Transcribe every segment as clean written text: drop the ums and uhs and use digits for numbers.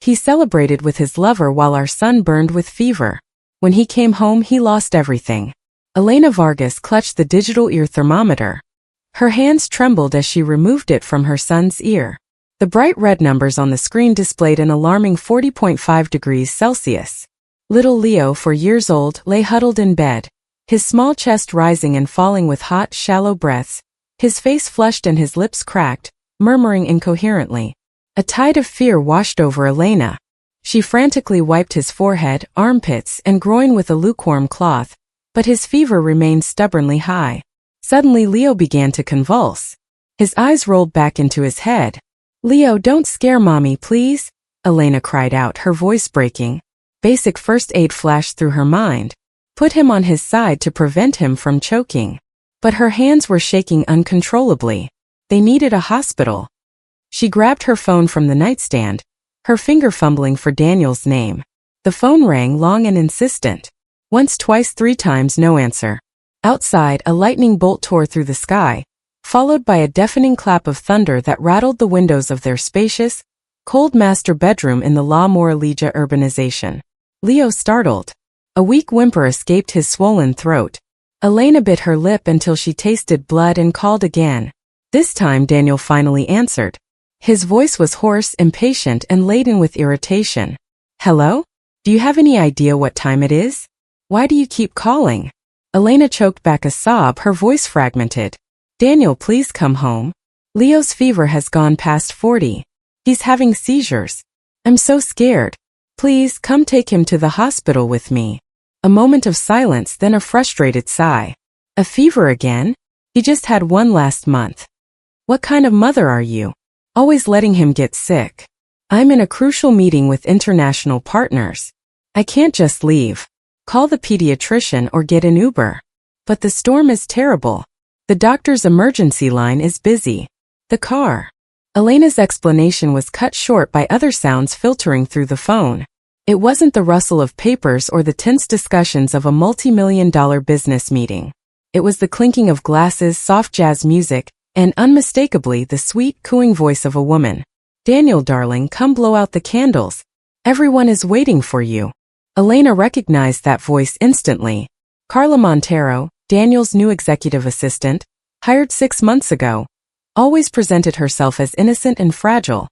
He celebrated with his lover while our son burned with fever. When he came home, he lost everything. Elena Vargas clutched the digital ear thermometer. Her hands trembled as she removed it from her son's ear. The bright red numbers on the screen displayed an alarming 40.5 degrees Celsius. Little Leo, 4 years old, lay huddled in bed, his small chest rising and falling with hot, shallow breaths, his face flushed and his lips cracked, murmuring incoherently. A tide of fear washed over Elena. She frantically wiped his forehead, armpits, and groin with a lukewarm cloth, but his fever remained stubbornly high. Suddenly Leo began to convulse. His eyes rolled back into his head. "Leo, don't scare Mommy, please," Elena cried out, her voice breaking. Basic first aid flashed through her mind. Put him on his side to prevent him from choking. But her hands were shaking uncontrollably. They needed a hospital. She grabbed her phone from the nightstand, her finger fumbling for Daniel's name. The phone rang long and insistent. Once, twice, 3 times, no answer. Outside, a lightning bolt tore through the sky, followed by a deafening clap of thunder that rattled the windows of their spacious, cold master bedroom in the La Moraleja urbanization. Leo startled. A weak whimper escaped his swollen throat. Elena bit her lip until she tasted blood and called again. This time Daniel finally answered. His voice was hoarse, impatient, and laden with irritation. "Hello? Do you have any idea what time it is? Why do you keep calling?" Elena choked back a sob, her voice fragmented. "Daniel, please come home. Leo's fever has gone past 40. He's having seizures. I'm so scared. Please, come take him to the hospital with me." A moment of silence, then a frustrated sigh. "A fever again? He just had one last month. What kind of mother are you? Always letting him get sick. I'm in a crucial meeting with international partners. I can't just leave. Call the pediatrician or get an Uber. But the storm is terrible. The doctor's emergency line is busy. The car." Elena's explanation was cut short by other sounds filtering through the phone. It wasn't the rustle of papers or the tense discussions of a multi-million-dollar business meeting. It was the clinking of glasses, soft jazz music, and unmistakably the sweet, cooing voice of a woman. "Daniel, darling, come blow out the candles. Everyone is waiting for you." Elena recognized that voice instantly. Carla Montero, Daniel's new executive assistant, hired 6 months ago, always presented herself as innocent and fragile,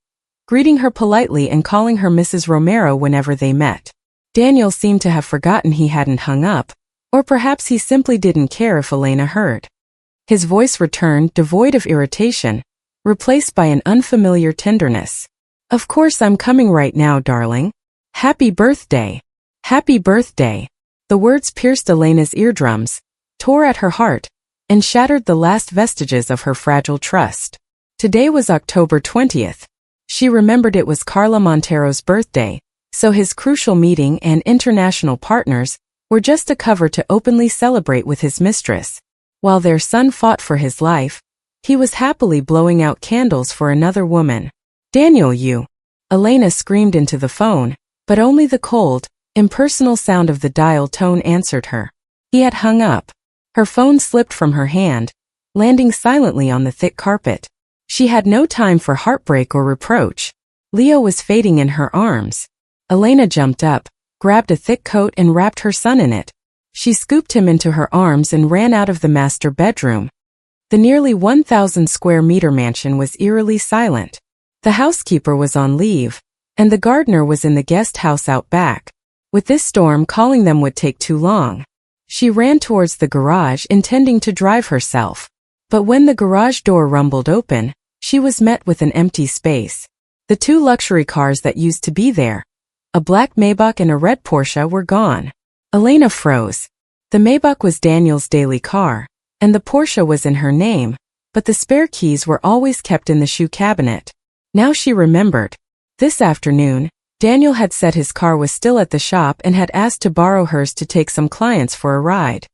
greeting her politely and calling her Mrs. Romero whenever they met. Daniel seemed to have forgotten he hadn't hung up, or perhaps he simply didn't care if Elena heard. His voice returned, devoid of irritation, replaced by an unfamiliar tenderness. "Of course I'm coming right now, darling. Happy birthday. Happy birthday." The words pierced Elena's eardrums, tore at her heart, and shattered the last vestiges of her fragile trust. Today was October 20th. She remembered it was Carla Montero's birthday, so his crucial meeting and international partners were just a cover to openly celebrate with his mistress. While their son fought for his life, he was happily blowing out candles for another woman. "Daniel, you!" Elena screamed into the phone, but only the cold, impersonal sound of the dial tone answered her. He had hung up. Her phone slipped from her hand, landing silently on the thick carpet. She had no time for heartbreak or reproach. Leo was fading in her arms. Elena jumped up, grabbed a thick coat and wrapped her son in it. She scooped him into her arms and ran out of the master bedroom. The nearly 1,000 square meter mansion was eerily silent. The housekeeper was on leave, and the gardener was in the guest house out back. With this storm, calling them would take too long. She ran towards the garage, intending to drive herself. But when the garage door rumbled open, she was met with an empty space. The 2 luxury cars that used to be there, a black Maybach and a red Porsche, were gone. Elena froze. The Maybach was Daniel's daily car, and the Porsche was in her name, but the spare keys were always kept in the shoe cabinet. Now she remembered. This afternoon, Daniel had said his car was still at the shop and had asked to borrow hers to take some clients for a ride.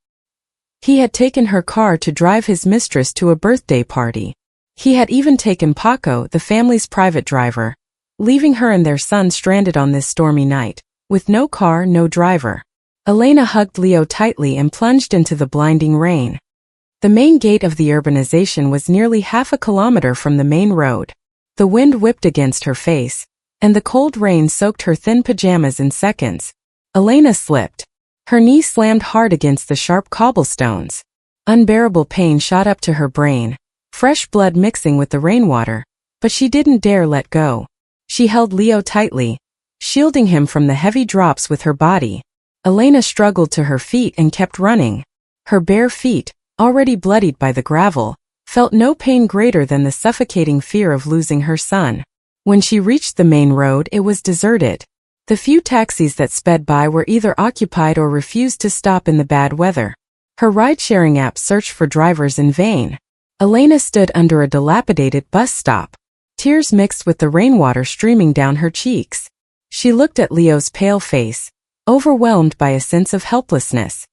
He had taken her car to drive his mistress to a birthday party. He had even taken Paco, the family's private driver, leaving her and their son stranded on this stormy night, with no car, no driver. Elena hugged Leo tightly and plunged into the blinding rain. The main gate of the urbanization was nearly half a kilometer from the main road. The wind whipped against her face, and the cold rain soaked her thin pajamas in seconds. Elena slipped. Her knee slammed hard against the sharp cobblestones. Unbearable pain shot up to her brain, fresh blood mixing with the rainwater, but she didn't dare let go. She held Leo tightly, shielding him from the heavy drops with her body. Elena struggled to her feet and kept running. Her bare feet, already bloodied by the gravel, felt no pain greater than the suffocating fear of losing her son. When she reached the main road, it was deserted. The few taxis that sped by were either occupied or refused to stop in the bad weather. Her ride-sharing app searched for drivers in vain. Elena stood under a dilapidated bus stop. Tears mixed with the rainwater streaming down her cheeks. She looked at Leo's pale face, overwhelmed by a sense of helplessness.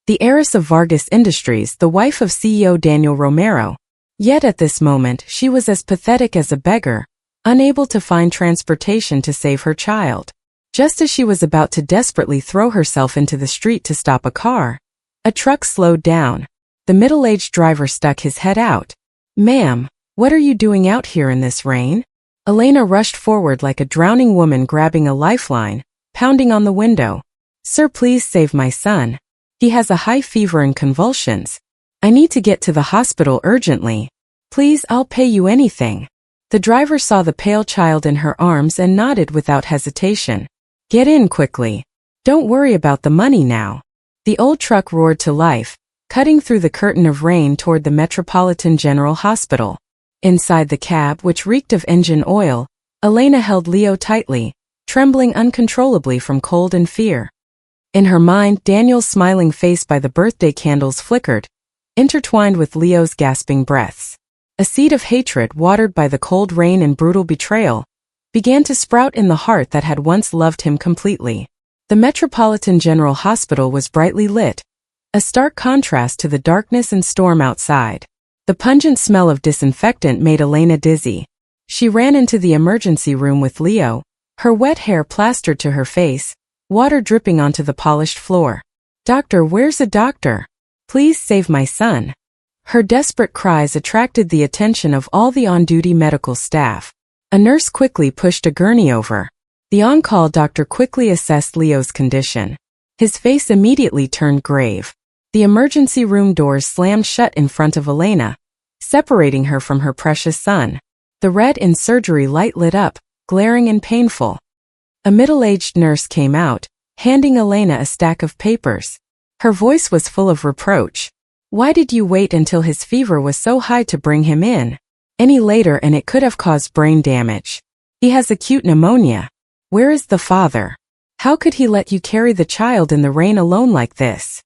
The heiress of Vargas Industries, the wife of CEO Daniel Romero. Yet at this moment she was as pathetic as a beggar, unable to find transportation to save her child. Just as she was about to desperately throw herself into the street to stop a car, a truck slowed down. The middle-aged driver stuck his head out. "Ma'am, what are you doing out here in this rain?" Elena rushed forward like a drowning woman grabbing a lifeline, pounding on the window. "Sir, please save my son. He has a high fever and convulsions. I need to get to the hospital urgently. Please, I'll pay you anything." The driver saw the pale child in her arms and nodded without hesitation. "Get in quickly. Don't worry about the money now." The old truck roared to life, cutting through the curtain of rain toward the Metropolitan General Hospital. Inside the cab, which reeked of engine oil, Elena held Leo tightly, trembling uncontrollably from cold and fear. In her mind, Daniel's smiling face by the birthday candles flickered, intertwined with Leo's gasping breaths. A seed of hatred, watered by the cold rain and brutal betrayal, began to sprout in the heart that had once loved him completely. The Metropolitan General Hospital was brightly lit, a stark contrast to the darkness and storm outside. The pungent smell of disinfectant made Elena dizzy. She ran into the emergency room with Leo, her wet hair plastered to her face, water dripping onto the polished floor. "Doctor, where's a doctor? Please save my son." Her desperate cries attracted the attention of all the on-duty medical staff. A nurse quickly pushed a gurney over. The on-call doctor quickly assessed Leo's condition. His face immediately turned grave. The emergency room doors slammed shut in front of Elena, separating her from her precious son. The red in surgery light lit up, glaring and painful. A middle-aged nurse came out, handing Elena a stack of papers. Her voice was full of reproach. "Why did you wait until his fever was so high to bring him in? Any later and it could have caused brain damage. He has acute pneumonia. Where is the father? How could he let you carry the child in the rain alone like this?"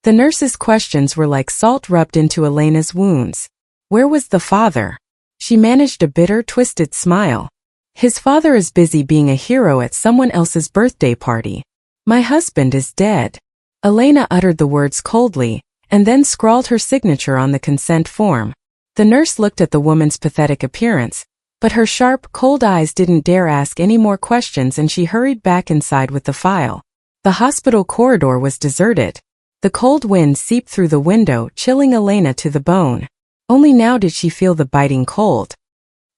The nurse's questions were like salt rubbed into Elena's wounds. Where was the father? She managed a bitter, twisted smile. "His father is busy being a hero at someone else's birthday party. My husband is dead." Elena uttered the words coldly, and then scrawled her signature on the consent form. The nurse looked at the woman's pathetic appearance, but her sharp, cold eyes didn't dare ask any more questions and she hurried back inside with the file. The hospital corridor was deserted. The cold wind seeped through the window, chilling Elena to the bone. Only now did she feel the biting cold.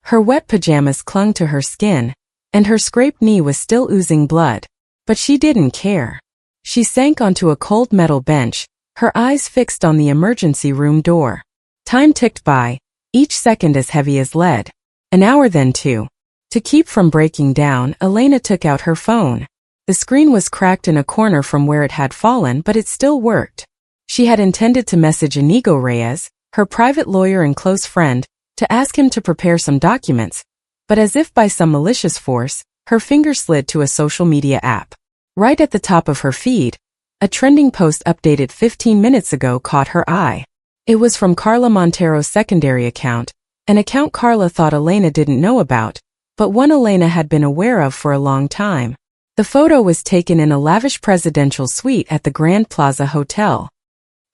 Her wet pajamas clung to her skin, and her scraped knee was still oozing blood. But she didn't care. She sank onto a cold metal bench, her eyes fixed on the emergency room door. Time ticked by, each second as heavy as lead. An hour, then two. To keep from breaking down, Elena took out her phone. The screen was cracked in a corner from where it had fallen, but it still worked. She had intended to message Inigo Reyes, her private lawyer and close friend, to ask him to prepare some documents, but as if by some malicious force, her finger slid to a social media app. Right at the top of her feed, a trending post updated 15 minutes ago caught her eye. It was from Carla Montero's secondary account, an account Carla thought Elena didn't know about, but one Elena had been aware of for a long time. The photo was taken in a lavish presidential suite at the Grand Plaza Hotel.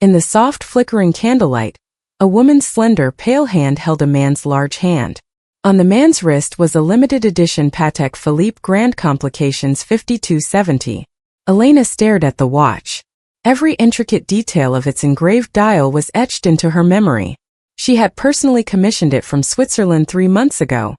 In the soft, flickering candlelight, a woman's slender, pale hand held a man's large hand. On the man's wrist was a limited edition Patek Philippe Grand Complications 5270. Elena stared at the watch. Every intricate detail of its engraved dial was etched into her memory. She had personally commissioned it from Switzerland 3 months ago.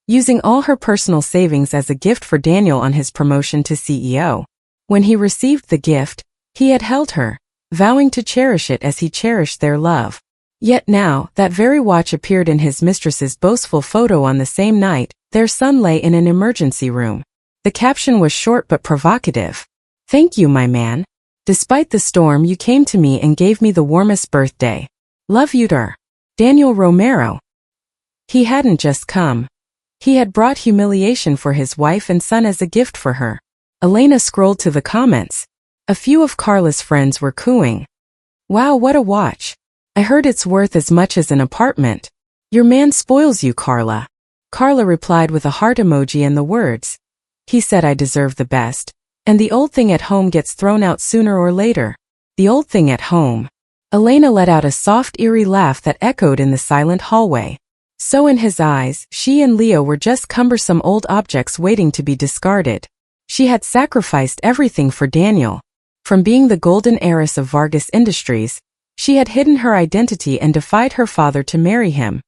using all her personal savings as a gift for Daniel on his promotion to CEO. When he received the gift, he had held her, vowing to cherish it as he cherished their love. Yet now, that very watch appeared in his mistress's boastful photo on the same night. Their son lay in an emergency room. The caption was short but provocative. "Thank you, my man. Despite the storm, you came to me and gave me the warmest birthday. Love you, Daniel Romero." He hadn't just come. He had brought humiliation for his wife and son as a gift for her. Elena scrolled to the comments. A few of Carla's friends were cooing. "Wow, what a watch. I heard it's worth as much as an apartment. Your man spoils you, Carla." Carla replied with a heart emoji and the words, "He said I deserve the best. And the old thing at home gets thrown out sooner or later." The old thing at home. Elena let out a soft, eerie laugh that echoed in the silent hallway. So in his eyes, she and Leo were just cumbersome old objects waiting to be discarded. She had sacrificed everything for Daniel. From being the golden heiress of Vargas Industries, she had hidden her identity and defied her father to marry him.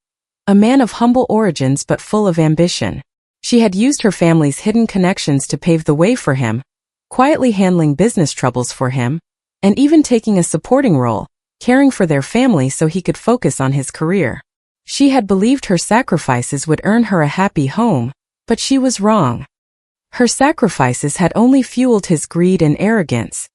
A man of humble origins but full of ambition. She had used her family's hidden connections to pave the way for him, quietly handling business troubles for him, and even taking a supporting role, caring for their family so he could focus on his career. She had believed her sacrifices would earn her a happy home, but she was wrong. Her sacrifices had only fueled his greed and arrogance.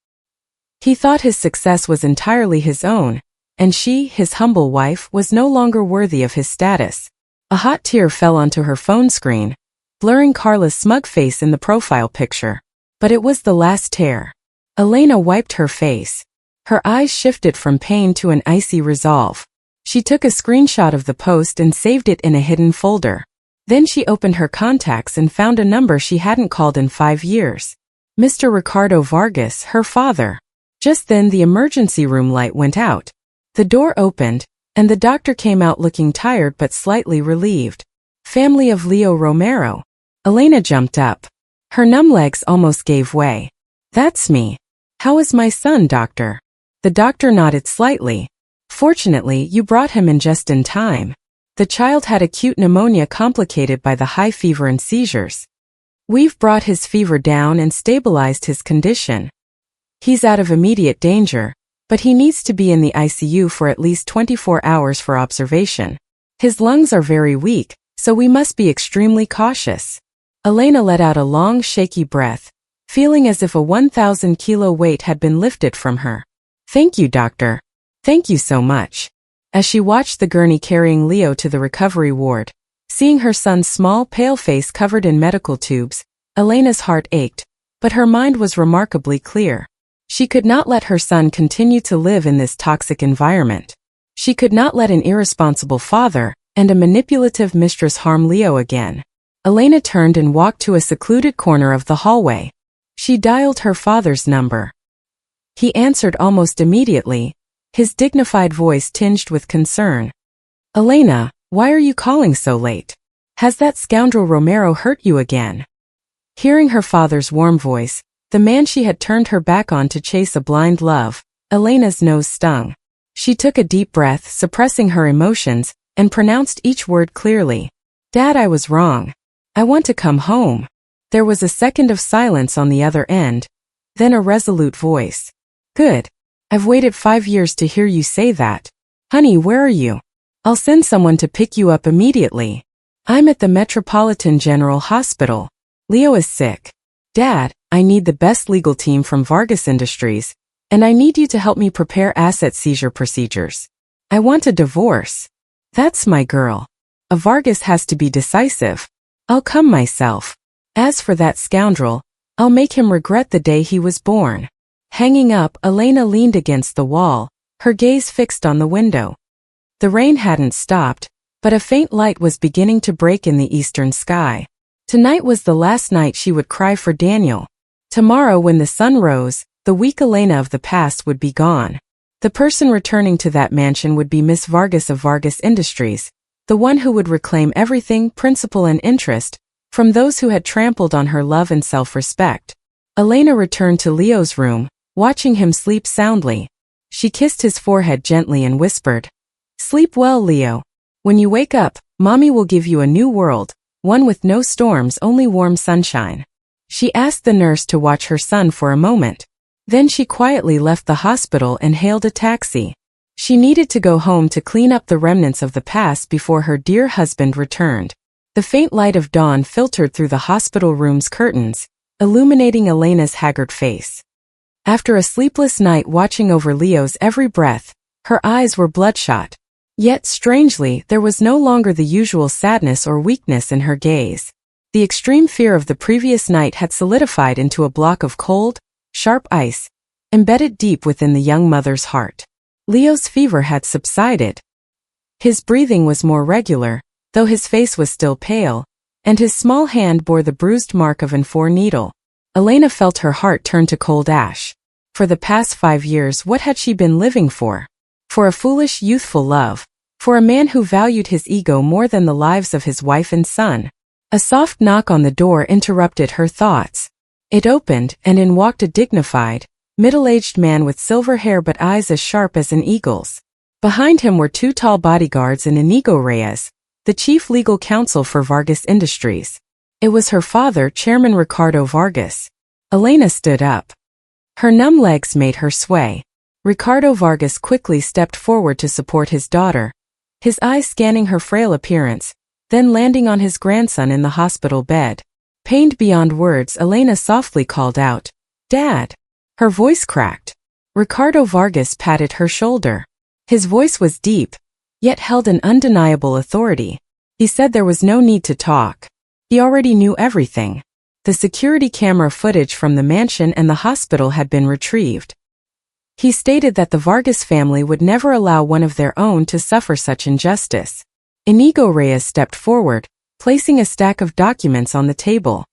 He thought his success was entirely his own, and she, his humble wife, was no longer worthy of his status. A hot tear fell onto her phone screen, blurring Carla's smug face in the profile picture. But it was the last tear. Elena wiped her face. Her eyes shifted from pain to an icy resolve. She took a screenshot of the post and saved it in a hidden folder. Then she opened her contacts and found a number she hadn't called in 5 years. Mr. Ricardo Vargas, her father. Just then the emergency room light went out. The door opened, and the doctor came out looking tired but slightly relieved. "Family of Leo Romero." Elena jumped up. Her numb legs almost gave way. "That's me. How is my son, doctor?" The doctor nodded slightly. "Fortunately, you brought him in just in time. The child had acute pneumonia complicated by the high fever and seizures. We've brought his fever down and stabilized his condition. He's out of immediate danger, but he needs to be in the ICU for at least 24 hours for observation. His lungs are very weak, so we must be extremely cautious." Elena let out a long, shaky breath, feeling as if a 1,000-kilo weight had been lifted from her. "Thank you, doctor. Thank you so much." As she watched the gurney carrying Leo to the recovery ward, seeing her son's small, pale face covered in medical tubes, Elena's heart ached, but her mind was remarkably clear. She could not let her son continue to live in this toxic environment. She could not let an irresponsible father and a manipulative mistress harm Leo again. Elena turned and walked to a secluded corner of the hallway. She dialed her father's number. He answered almost immediately, his dignified voice tinged with concern. "Elena, why are you calling so late? Has that scoundrel Romero hurt you again?" Hearing her father's warm voice, the man she had turned her back on to chase a blind love, Elena's nose stung. She took a deep breath, suppressing her emotions, and pronounced each word clearly. "Dad, I was wrong. I want to come home." There was a second of silence on the other end, then a resolute voice. "Good. I've waited 5 years to hear you say that. Honey, where are you? I'll send someone to pick you up immediately. I'm at the Metropolitan General Hospital. Leo is sick. Dad, I need the best legal team from Vargas Industries, and I need you to help me prepare asset seizure procedures. I want a divorce. That's my girl. A Vargas has to be decisive. I'll come myself. As for that scoundrel, I'll make him regret the day he was born." Hanging up, Elena leaned against the wall, her gaze fixed on the window. The rain hadn't stopped, but a faint light was beginning to break in the eastern sky. Tonight was the last night she would cry for Daniel. Tomorrow, when the sun rose, the weak Elena of the past would be gone. The person returning to that mansion would be Miss Vargas of Vargas Industries, the one who would reclaim everything, principal and interest, from those who had trampled on her love and self-respect. Elena returned to Leo's room, watching him sleep soundly. She kissed his forehead gently and whispered, "Sleep well, Leo. When you wake up, Mommy will give you a new world, one with no storms, only warm sunshine. She asked the nurse to watch her son for a moment. Then she quietly left the hospital and hailed a taxi. She needed to go home to clean up the remnants of the past before her dear husband returned. The faint light of dawn filtered through the hospital room's curtains, illuminating Elena's haggard face. After a sleepless night watching over Leo's every breath, her eyes were bloodshot. Yet, strangely, there was no longer the usual sadness or weakness in her gaze. The extreme fear of the previous night had solidified into a block of cold, sharp ice, embedded deep within the young mother's heart. Leo's fever had subsided. His breathing was more regular, though his face was still pale, and his small hand bore the bruised mark of an needle. Elena felt her heart turn to cold ash. For the past 5 years, what had she been living for? For a foolish, youthful love. For a man who valued his ego more than the lives of his wife and son. A soft knock on the door interrupted her thoughts. It opened, and in walked a dignified, middle-aged man with silver hair but eyes as sharp as an eagle's. Behind him were 2 tall bodyguards and Inigo Reyes, the chief legal counsel for Vargas Industries. It was her father, Chairman Ricardo Vargas. Elena stood up. Her numb legs made her sway. Ricardo Vargas quickly stepped forward to support his daughter, his eyes scanning her frail appearance, then landing on his grandson in the hospital bed. Pained beyond words, Elena softly called out, "Dad!" Her voice cracked. Ricardo Vargas patted her shoulder. His voice was deep, yet held an undeniable authority. He said there was no need to talk. He already knew everything. The security camera footage from the mansion and the hospital had been retrieved. He stated that the Vargas family would never allow one of their own to suffer such injustice. Inigo Reyes stepped forward, placing a stack of documents on the table.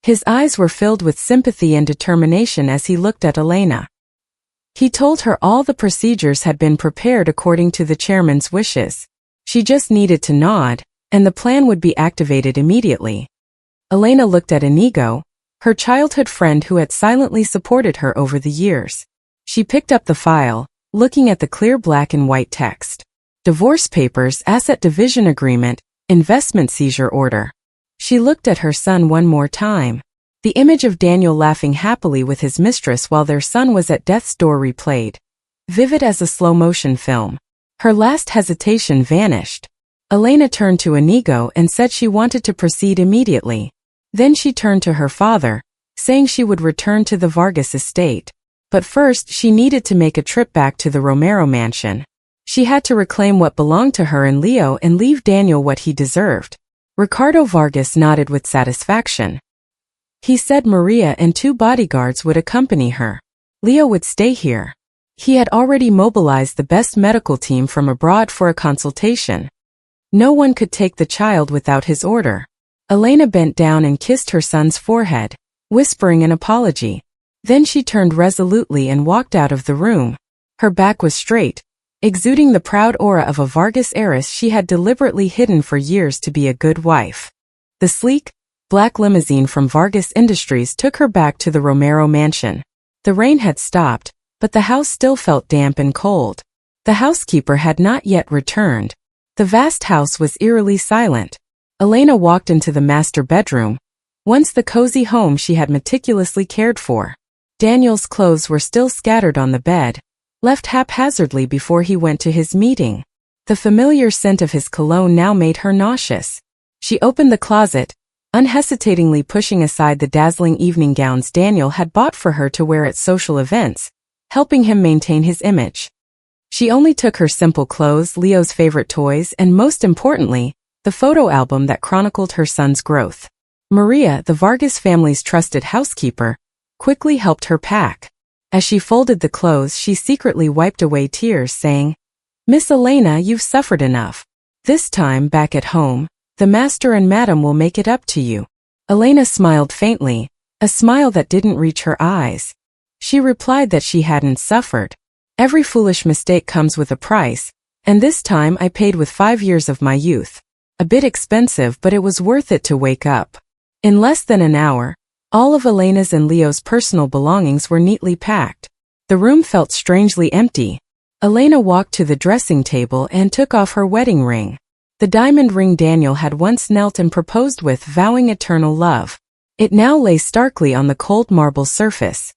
His eyes were filled with sympathy and determination as he looked at Elena. He told her all the procedures had been prepared according to the chairman's wishes. She just needed to nod, and the plan would be activated immediately. Elena looked at Inigo, her childhood friend who had silently supported her over the years. She picked up the file, looking at the clear black and white text. Divorce papers, asset division agreement, investment seizure order. She looked at her son one more time. The image of Daniel laughing happily with his mistress while their son was at death's door replayed, vivid as a slow-motion film. Her last hesitation vanished. Elena turned to Inigo and said she wanted to proceed immediately. Then she turned to her father, saying she would return to the Vargas estate. But first she needed to make a trip back to the Romero mansion. She had to reclaim what belonged to her and Leo and leave Daniel what he deserved. Ricardo Vargas nodded with satisfaction. He said Maria and 2 bodyguards would accompany her. Leo would stay here. He had already mobilized the best medical team from abroad for a consultation. No one could take the child without his order. Elena bent down and kissed her son's forehead, whispering an apology. Then she turned resolutely and walked out of the room. Her back was straight, exuding the proud aura of a Vargas heiress she had deliberately hidden for years to be a good wife. The sleek, black limousine from Vargas Industries took her back to the Romero mansion. The rain had stopped, but the house still felt damp and cold. The housekeeper had not yet returned. The vast house was eerily silent. Elena walked into the master bedroom, once the cozy home she had meticulously cared for. Daniel's clothes were still scattered on the bed, left haphazardly before he went to his meeting. The familiar scent of his cologne now made her nauseous. She opened the closet, unhesitatingly pushing aside the dazzling evening gowns Daniel had bought for her to wear at social events, helping him maintain his image. She only took her simple clothes, Leo's favorite toys, and most importantly, the photo album that chronicled her son's growth. Maria, the Vargas family's trusted housekeeper, quickly helped her pack. As she folded the clothes, she secretly wiped away tears, saying, "Miss Elena, you've suffered enough. This time, back at home, the master and madam will make it up to you." Elena smiled faintly, a smile that didn't reach her eyes. She replied that she hadn't suffered. "Every foolish mistake comes with a price, and this time I paid with 5 years of my youth. A bit expensive, but it was worth it to wake up." In less than an hour, all of Elena's and Leo's personal belongings were neatly packed. The room felt strangely empty. Elena walked to the dressing table and took off her wedding ring. The diamond ring Daniel had once knelt and proposed with, vowing eternal love. It now lay starkly on the cold marble surface.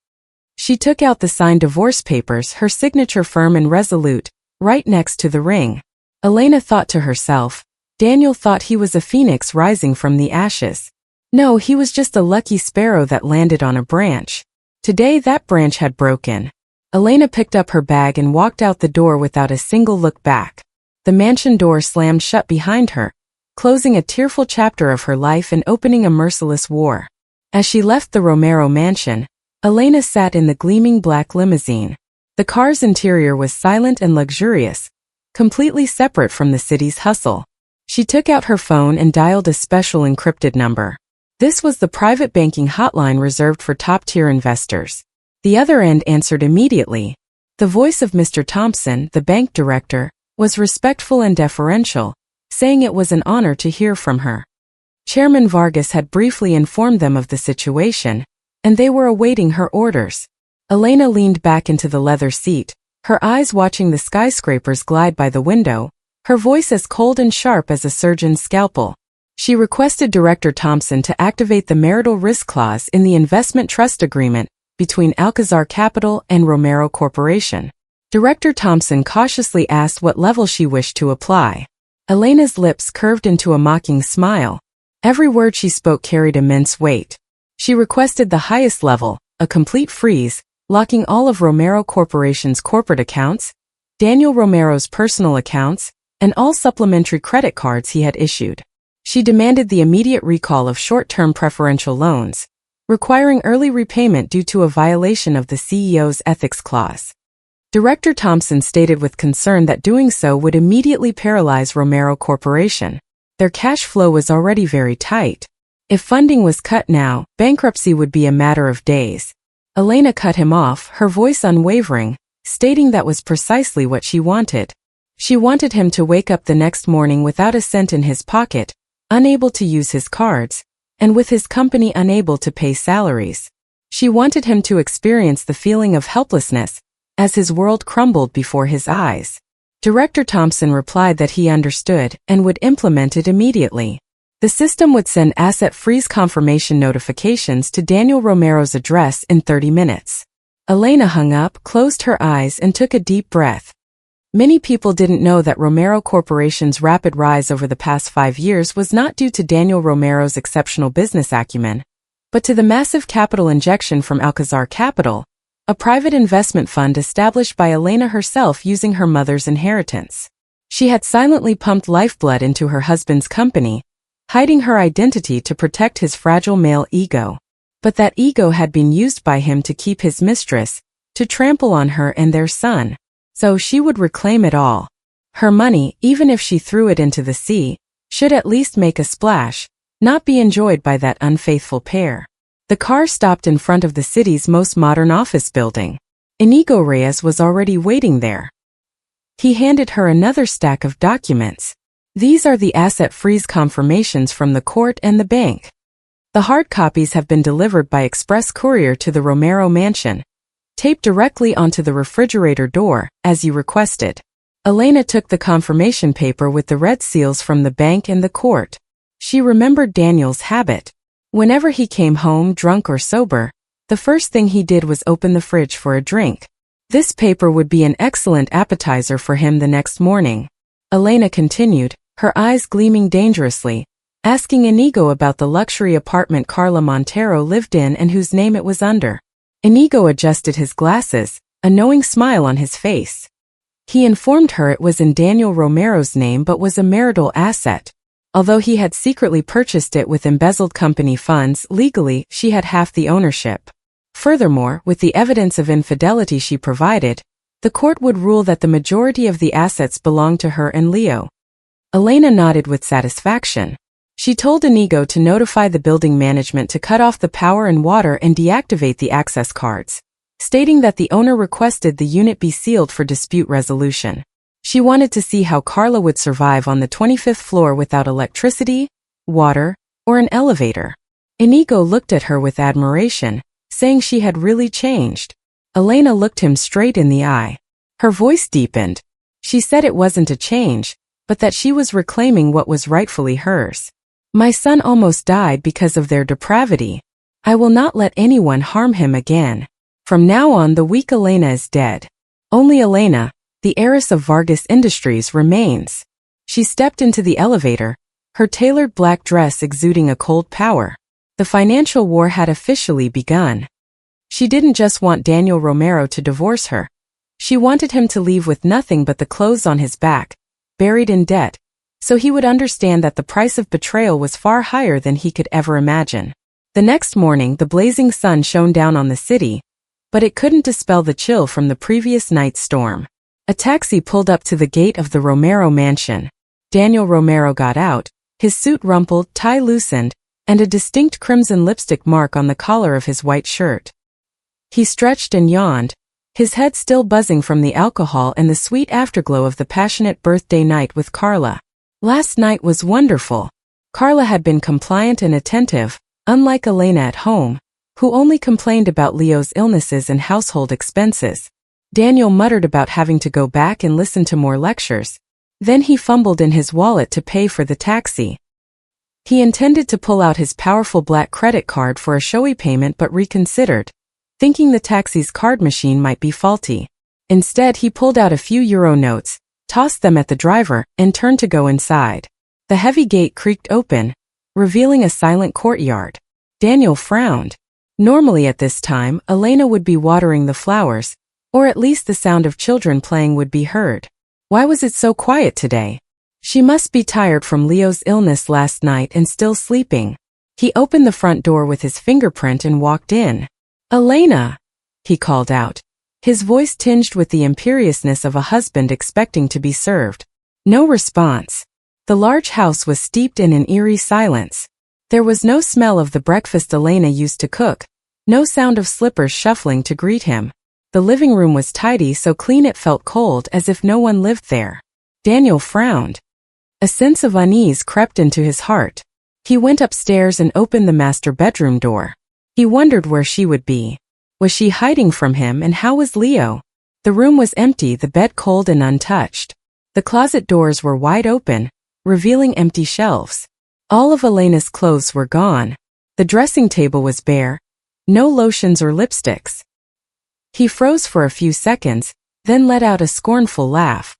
She took out the signed divorce papers, her signature firm and resolute, right next to the ring. Elena thought to herself, Daniel thought he was a phoenix rising from the ashes. No, he was just a lucky sparrow that landed on a branch. Today that branch had broken. Elena picked up her bag and walked out the door without a single look back. The mansion door slammed shut behind her, closing a tearful chapter of her life and opening a merciless war. As she left the Romero mansion, Elena sat in the gleaming black limousine. The car's interior was silent and luxurious, completely separate from the city's hustle. She took out her phone and dialed a special encrypted number. This was the private banking hotline reserved for top-tier investors. The other end answered immediately. The voice of Mr. Thompson, the bank director, was respectful and deferential, saying it was an honor to hear from her. Chairman Vargas had briefly informed them of the situation, and they were awaiting her orders. Elena leaned back into the leather seat, her eyes watching the skyscrapers glide by the window, her voice as cold and sharp as a surgeon's scalpel. She requested Director Thompson to activate the marital risk clause in the investment trust agreement between Alcazar Capital and Romero Corporation. Director Thompson cautiously asked what level she wished to apply. Elena's lips curved into a mocking smile. Every word she spoke carried immense weight. She requested the highest level, a complete freeze, locking all of Romero Corporation's corporate accounts, Daniel Romero's personal accounts, and all supplementary credit cards he had issued. She demanded the immediate recall of short-term preferential loans, requiring early repayment due to a violation of the CEO's ethics clause. Director Thompson stated with concern that doing so would immediately paralyze Romero Corporation. Their cash flow was already very tight. If funding was cut now, bankruptcy would be a matter of days. Elena cut him off, her voice unwavering, stating that was precisely what she wanted. She wanted him to wake up the next morning without a cent in his pocket, unable to use his cards, and with his company unable to pay salaries. She wanted him to experience the feeling of helplessness as his world crumbled before his eyes. Director Thompson replied that he understood and would implement it immediately. The system would send asset freeze confirmation notifications to Daniel Romero's address in 30 minutes. Elena hung up, closed her eyes, and took a deep breath. Many people didn't know that Romero Corporation's rapid rise over the past 5 years was not due to Daniel Romero's exceptional business acumen, but to the massive capital injection from Alcazar Capital, a private investment fund established by Elena herself using her mother's inheritance. She had silently pumped lifeblood into her husband's company, hiding her identity to protect his fragile male ego. But that ego had been used by him to keep his mistress, to trample on her and their son. So she would reclaim it all. Her money, even if she threw it into the sea, should at least make a splash, not be enjoyed by that unfaithful pair. The car stopped in front of the city's most modern office building. Inigo Reyes was already waiting there. He handed her another stack of documents. These are the asset freeze confirmations from the court and the bank. The hard copies have been delivered by express courier to the Romero mansion, taped directly onto the refrigerator door, as you requested. Elena took the confirmation paper with the red seals from the bank and the court. She remembered Daniel's habit. Whenever he came home drunk or sober, the first thing he did was open the fridge for a drink. This paper would be an excellent appetizer for him the next morning. Elena continued, her eyes gleaming dangerously, asking Inigo about the luxury apartment Carla Montero lived in and whose name it was under. Inigo adjusted his glasses, a knowing smile on his face. He informed her it was in Daniel Romero's name but was a marital asset. Although he had secretly purchased it with embezzled company funds, legally, she had half the ownership. Furthermore, with the evidence of infidelity she provided, the court would rule that the majority of the assets belonged to her and Leo. Elena nodded with satisfaction. She told Inigo to notify the building management to cut off the power and water and deactivate the access cards, stating that the owner requested the unit be sealed for dispute resolution. She wanted to see how Carla would survive on the 25th floor without electricity, water, or an elevator. Inigo looked at her with admiration, saying she had really changed. Elena looked him straight in the eye. Her voice deepened. She said it wasn't a change, but that she was reclaiming what was rightfully hers. My son almost died because of their depravity. I will not let anyone harm him again. From now on the weak Elena is dead. Only Elena, the heiress of Vargas Industries, remains. She stepped into the elevator, her tailored black dress exuding a cold power. The financial war had officially begun. She didn't just want Daniel Romero to divorce her. She wanted him to leave with nothing but the clothes on his back, buried in debt, so he would understand that the price of betrayal was far higher than he could ever imagine. The next morning the blazing sun shone down on the city, but it couldn't dispel the chill from the previous night's storm. A taxi pulled up to the gate of the Romero mansion. Daniel Romero got out, his suit rumpled, tie loosened, and a distinct crimson lipstick mark on the collar of his white shirt. He stretched and yawned, his head still buzzing from the alcohol and the sweet afterglow of the passionate birthday night with Carla. Last night was wonderful. Carla had been compliant and attentive, unlike Elena at home, who only complained about Leo's illnesses and household expenses. Daniel muttered about having to go back and listen to more lectures. Then he fumbled in his wallet to pay for the taxi. He intended to pull out his powerful black credit card for a showy payment but reconsidered, thinking the taxi's card machine might be faulty. Instead he pulled out a few euro notes, tossed them at the driver, and turned to go inside. The heavy gate creaked open, revealing a silent courtyard. Daniel frowned. Normally at this time, Elena would be watering the flowers, or at least the sound of children playing would be heard. Why was it so quiet today? She must be tired from Leo's illness last night and still sleeping. He opened the front door with his fingerprint and walked in. "Elena!" he called out, his voice tinged with the imperiousness of a husband expecting to be served. No response. The large house was steeped in an eerie silence. There was no smell of the breakfast Elena used to cook, no sound of slippers shuffling to greet him. The living room was tidy, so clean it felt cold, as if no one lived there. Daniel frowned. A sense of unease crept into his heart. He went upstairs and opened the master bedroom door. He wondered where she would be. Was she hiding from him, and how was Leo? The room was empty, the bed cold and untouched. The closet doors were wide open, revealing empty shelves. All of Elena's clothes were gone. The dressing table was bare. No lotions or lipsticks. He froze for a few seconds, then let out a scornful laugh.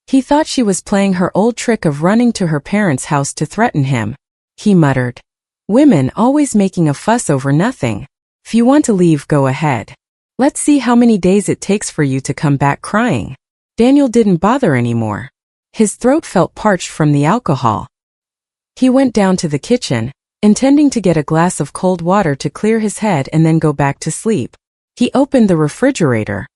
He thought she was playing her old trick of running to her parents' house to threaten him. He muttered. Women always making a fuss over nothing. If you want to leave, go ahead. Let's see how many days it takes for you to come back crying. Daniel didn't bother anymore. His throat felt parched from the alcohol. He went down to the kitchen, intending to get a glass of cold water to clear his head and then go back to sleep. He opened the refrigerator.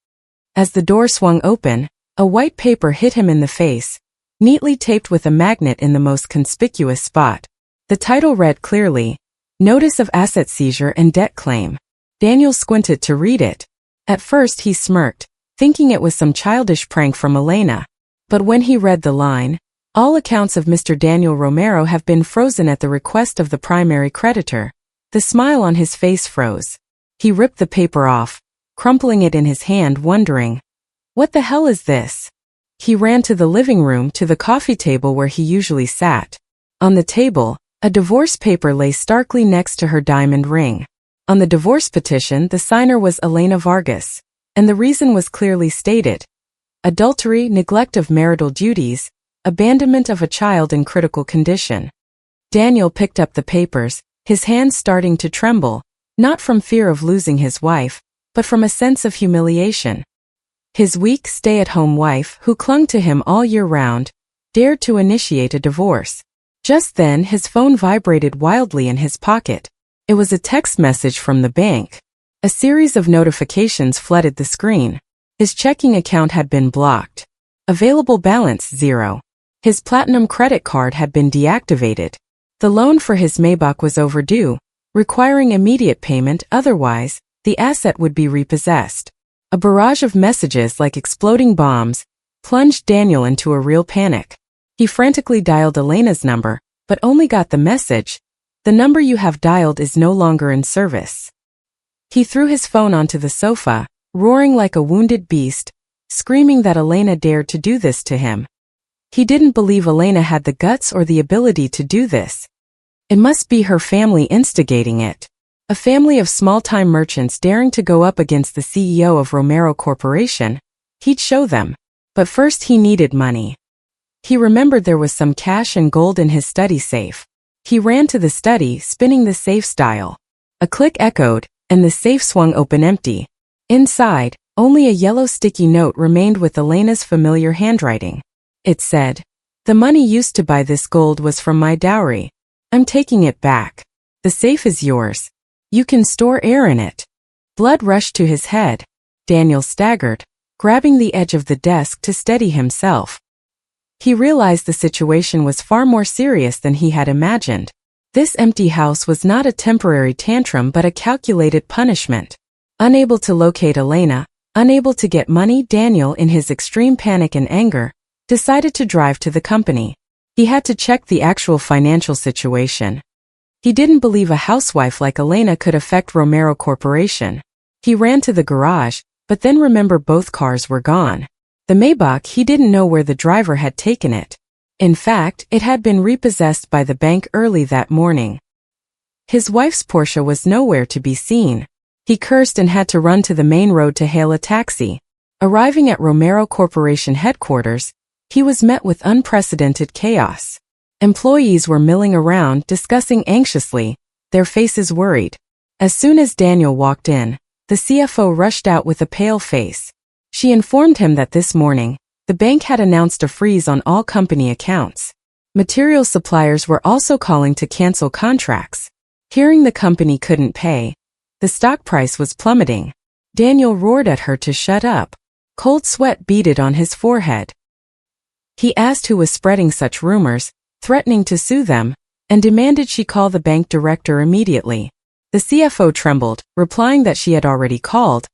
As the door swung open, a white paper hit him in the face, neatly taped with a magnet in the most conspicuous spot. The title read clearly, "Notice of Asset Seizure and Debt Claim." Daniel squinted to read it. At first he smirked, thinking it was some childish prank from Elena. But when he read the line, "All accounts of Mr. Daniel Romero have been frozen at the request of the primary creditor," the smile on his face froze. He ripped the paper off, crumpling it in his hand, wondering, what the hell is this? He ran to the living room, to the coffee table where he usually sat. On the table, a divorce paper lay starkly next to her diamond ring. On the divorce petition, the signer was Elena Vargas, and the reason was clearly stated: adultery, neglect of marital duties, abandonment of a child in critical condition. Daniel picked up the papers, his hands starting to tremble, not from fear of losing his wife, but from a sense of humiliation. His weak, stay-at-home wife, who clung to him all year round, dared to initiate a divorce. Just then his phone vibrated wildly in his pocket. It was a text message from the bank. A series of notifications flooded the screen. His checking account had been blocked. Available balance 0. His platinum credit card had been deactivated. The loan for his Maybach was overdue, requiring immediate payment, otherwise, the asset would be repossessed. A barrage of messages like exploding bombs plunged Daniel into a real panic. He frantically dialed Elena's number, but only got the message, "The number you have dialed is no longer in service." He threw his phone onto the sofa, roaring like a wounded beast, screaming that Elena dared to do this to him. He didn't believe Elena had the guts or the ability to do this. It must be her family instigating it. A family of small-time merchants daring to go up against the CEO of Romero Corporation. He'd show them. But first he needed money. He remembered there was some cash and gold in his study safe. He ran to the study, spinning the safe dial. A click echoed, and the safe swung open empty. Inside, only a yellow sticky note remained with Elena's familiar handwriting. It said, "The money used to buy this gold was from my dowry. I'm taking it back. The safe is yours. You can store air in it." Blood rushed to his head. Daniel staggered, grabbing the edge of the desk to steady himself. He realized the situation was far more serious than he had imagined. This empty house was not a temporary tantrum but a calculated punishment. Unable to locate Elena, unable to get money, Daniel, in his extreme panic and anger, decided to drive to the company. He had to check the actual financial situation. He didn't believe a housewife like Elena could affect Romero Corporation. He ran to the garage, but then remembered both cars were gone. The Maybach, he didn't know where the driver had taken it. In fact, it had been repossessed by the bank early that morning. His wife's Porsche was nowhere to be seen. He cursed and had to run to the main road to hail a taxi. Arriving at Romero Corporation headquarters, he was met with unprecedented chaos. Employees were milling around, discussing anxiously, their faces worried. As soon as Daniel walked in, the CFO rushed out with a pale face. She informed him that this morning, the bank had announced a freeze on all company accounts. Material suppliers were also calling to cancel contracts. Hearing the company couldn't pay, the stock price was plummeting. Daniel roared at her to shut up. Cold sweat beaded on his forehead. He asked who was spreading such rumors, threatening to sue them, and demanded she call the bank director immediately. The CFO trembled, replying that she had already called,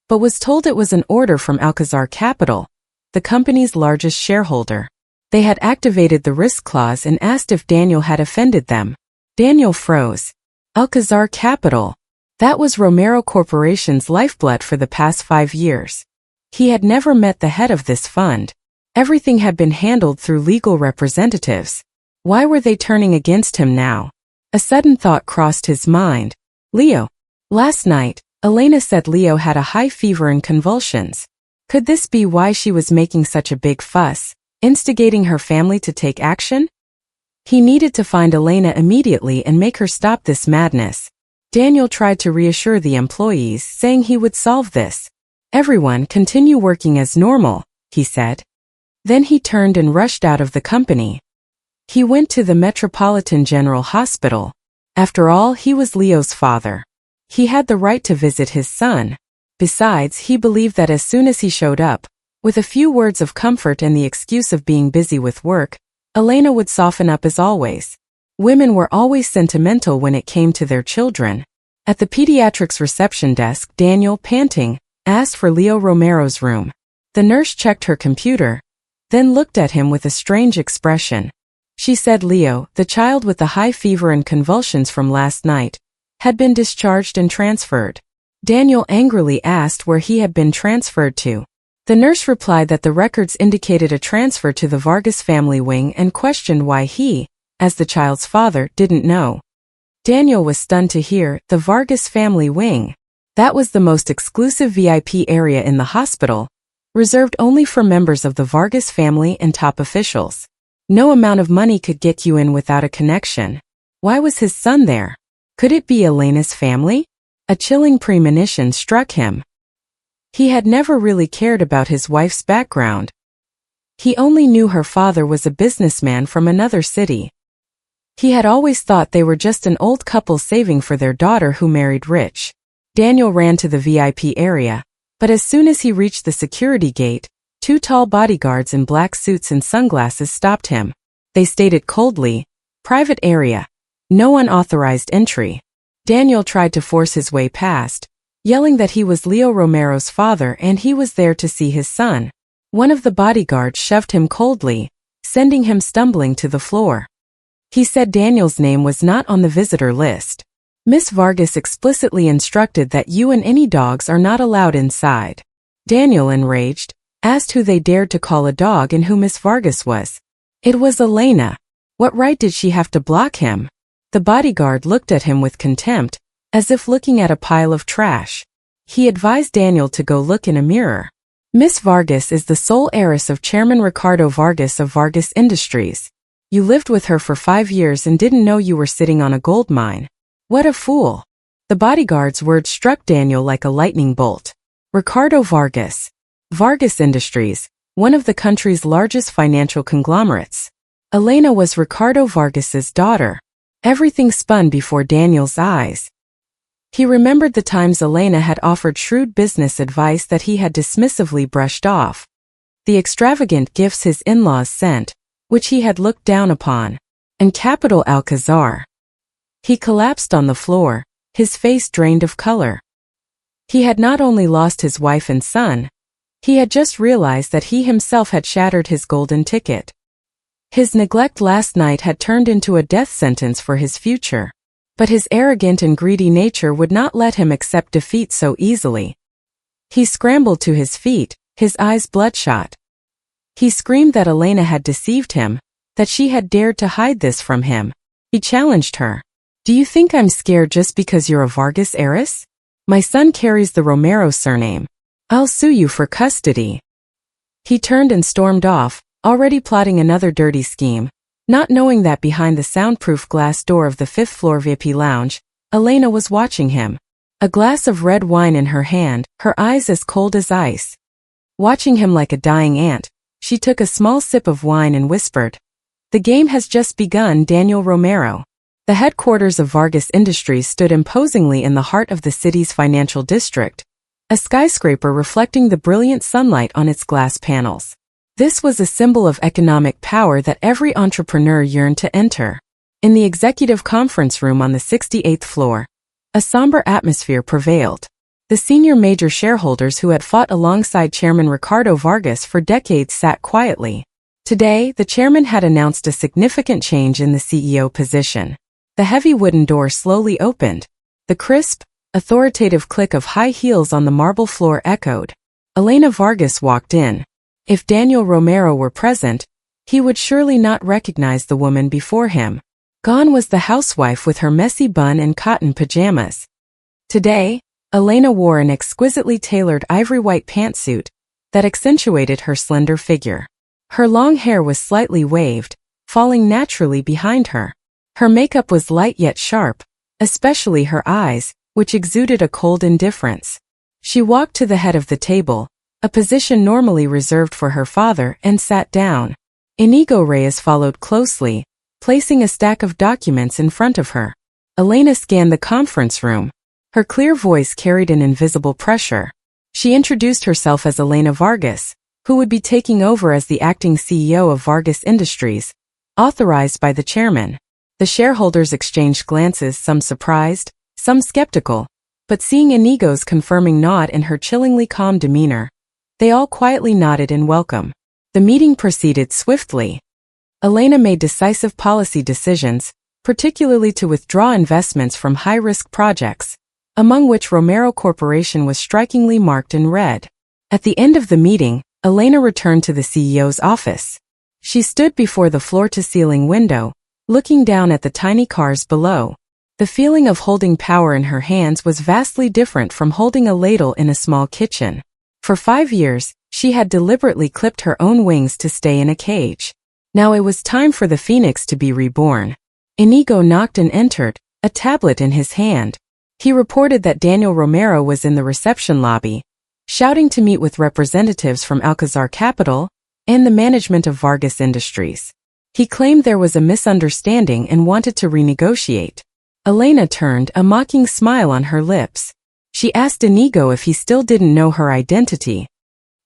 but was told it was an order from Alcazar Capital, the company's largest shareholder. They had activated the risk clause and asked if Daniel had offended them. Daniel froze. Alcazar Capital. That was Romero Corporation's lifeblood for the past 5 years. He had never met the head of this fund. Everything had been handled through legal representatives. Why were they turning against him now? A sudden thought crossed his mind. Leo. Last night, Elena said Leo had a high fever and convulsions. Could this be why she was making such a big fuss, instigating her family to take action? He needed to find Elena immediately and make her stop this madness. Daniel tried to reassure the employees, saying he would solve this. "Everyone continue working as normal," he said. Then he turned and rushed out of the company. He went to the Metropolitan General Hospital. After all, he was Leo's father. He had the right to visit his son. Besides, he believed that as soon as he showed up, with a few words of comfort and the excuse of being busy with work, Elena would soften up as always. Women were always sentimental when it came to their children. At the pediatrics reception desk, Daniel, panting, asked for Leo Romero's room. The nurse checked her computer, then looked at him with a strange expression. She said Leo, the child with the high fever and convulsions from last night, had been discharged and transferred. Daniel angrily asked where he had been transferred to. The nurse replied that the records indicated a transfer to the Vargas family wing and questioned why he, as the child's father, didn't know. Daniel was stunned to hear the Vargas family wing. That was the most exclusive VIP area in the hospital, reserved only for members of the Vargas family and top officials. No amount of money could get you in without a connection. Why was his son there? Could it be Elena's family? A chilling premonition struck him. He had never really cared about his wife's background. He only knew her father was a businessman from another city. He had always thought they were just an old couple saving for their daughter who married rich. Daniel ran to the VIP area, but as soon as he reached the security gate, 2 tall bodyguards in black suits and sunglasses stopped him. They stated coldly, "Private area. No unauthorized entry." Daniel tried to force his way past, yelling that he was Leo Romero's father and he was there to see his son. One of the bodyguards shoved him coldly, sending him stumbling to the floor. He said Daniel's name was not on the visitor list. Miss Vargas explicitly instructed that you and any dogs are not allowed inside. Daniel, enraged, asked who they dared to call a dog and who Miss Vargas was. It was Elena. What right did she have to block him? The bodyguard looked at him with contempt, as if looking at a pile of trash. He advised Daniel to go look in a mirror. Miss Vargas is the sole heiress of Chairman Ricardo Vargas of Vargas Industries. You lived with her for 5 years and didn't know you were sitting on a gold mine. What a fool. The bodyguard's words struck Daniel like a lightning bolt. Ricardo Vargas. Vargas Industries, one of the country's largest financial conglomerates. Elena was Ricardo Vargas's daughter. Everything spun before Daniel's eyes. He remembered the times Elena had offered shrewd business advice that he had dismissively brushed off. The extravagant gifts his in-laws sent, which he had looked down upon, and capital Alcazar. He collapsed on the floor, his face drained of color. He had not only lost his wife and son, he had just realized that he himself had shattered his golden ticket. His neglect last night had turned into a death sentence for his future. But his arrogant and greedy nature would not let him accept defeat so easily. He scrambled to his feet, his eyes bloodshot. He screamed that Elena had deceived him, that she had dared to hide this from him. He challenged her. Do you think I'm scared just because you're a Vargas heiress? My son carries the Romero surname. I'll sue you for custody. He turned and stormed off, already plotting another dirty scheme. Not knowing that behind the soundproof glass door of the 5th floor VIP lounge, Elena was watching him. A glass of red wine in her hand, her eyes as cold as ice. Watching him like a dying ant, she took a small sip of wine and whispered, "The game has just begun, Daniel Romero." The headquarters of Vargas Industries stood imposingly in the heart of the city's financial district, a skyscraper reflecting the brilliant sunlight on its glass panels. This was a symbol of economic power that every entrepreneur yearned to enter. In the executive conference room on the 68th floor, a somber atmosphere prevailed. The senior major shareholders who had fought alongside Chairman Ricardo Vargas for decades sat quietly. Today, the chairman had announced a significant change in the CEO position. The heavy wooden door slowly opened. The crisp, authoritative click of high heels on the marble floor echoed. Elena Vargas walked in. If Daniel Romero were present, he would surely not recognize the woman before him. Gone was the housewife with her messy bun and cotton pajamas. Today, Elena wore an exquisitely tailored ivory-white pantsuit that accentuated her slender figure. Her long hair was slightly waved, falling naturally behind her. Her makeup was light yet sharp, especially her eyes, which exuded a cold indifference. She walked to the head of the table, a position normally reserved for her father, and sat down. Inigo Reyes followed closely, placing a stack of documents in front of her. Elena scanned the conference room. Her clear voice carried an invisible pressure. She introduced herself as Elena Vargas, who would be taking over as the acting CEO of Vargas Industries, authorized by the chairman. The shareholders exchanged glances, some surprised, some skeptical, but seeing Inigo's confirming nod and her chillingly calm demeanor, they all quietly nodded in welcome. The meeting proceeded swiftly. Elena made decisive policy decisions, particularly to withdraw investments from high-risk projects, among which Romero Corporation was strikingly marked in red. At the end of the meeting, Elena returned to the CEO's office. She stood before the floor-to-ceiling window, looking down at the tiny cars below. The feeling of holding power in her hands was vastly different from holding a ladle in a small kitchen. For 5 years, she had deliberately clipped her own wings to stay in a cage. Now it was time for the phoenix to be reborn. Inigo knocked and entered, a tablet in his hand. He reported that Daniel Romero was in the reception lobby, shouting to meet with representatives from Alcazar Capital and the management of Vargas Industries. He claimed there was a misunderstanding and wanted to renegotiate. Elena turned, a mocking smile on her lips. She asked Inigo if he still didn't know her identity.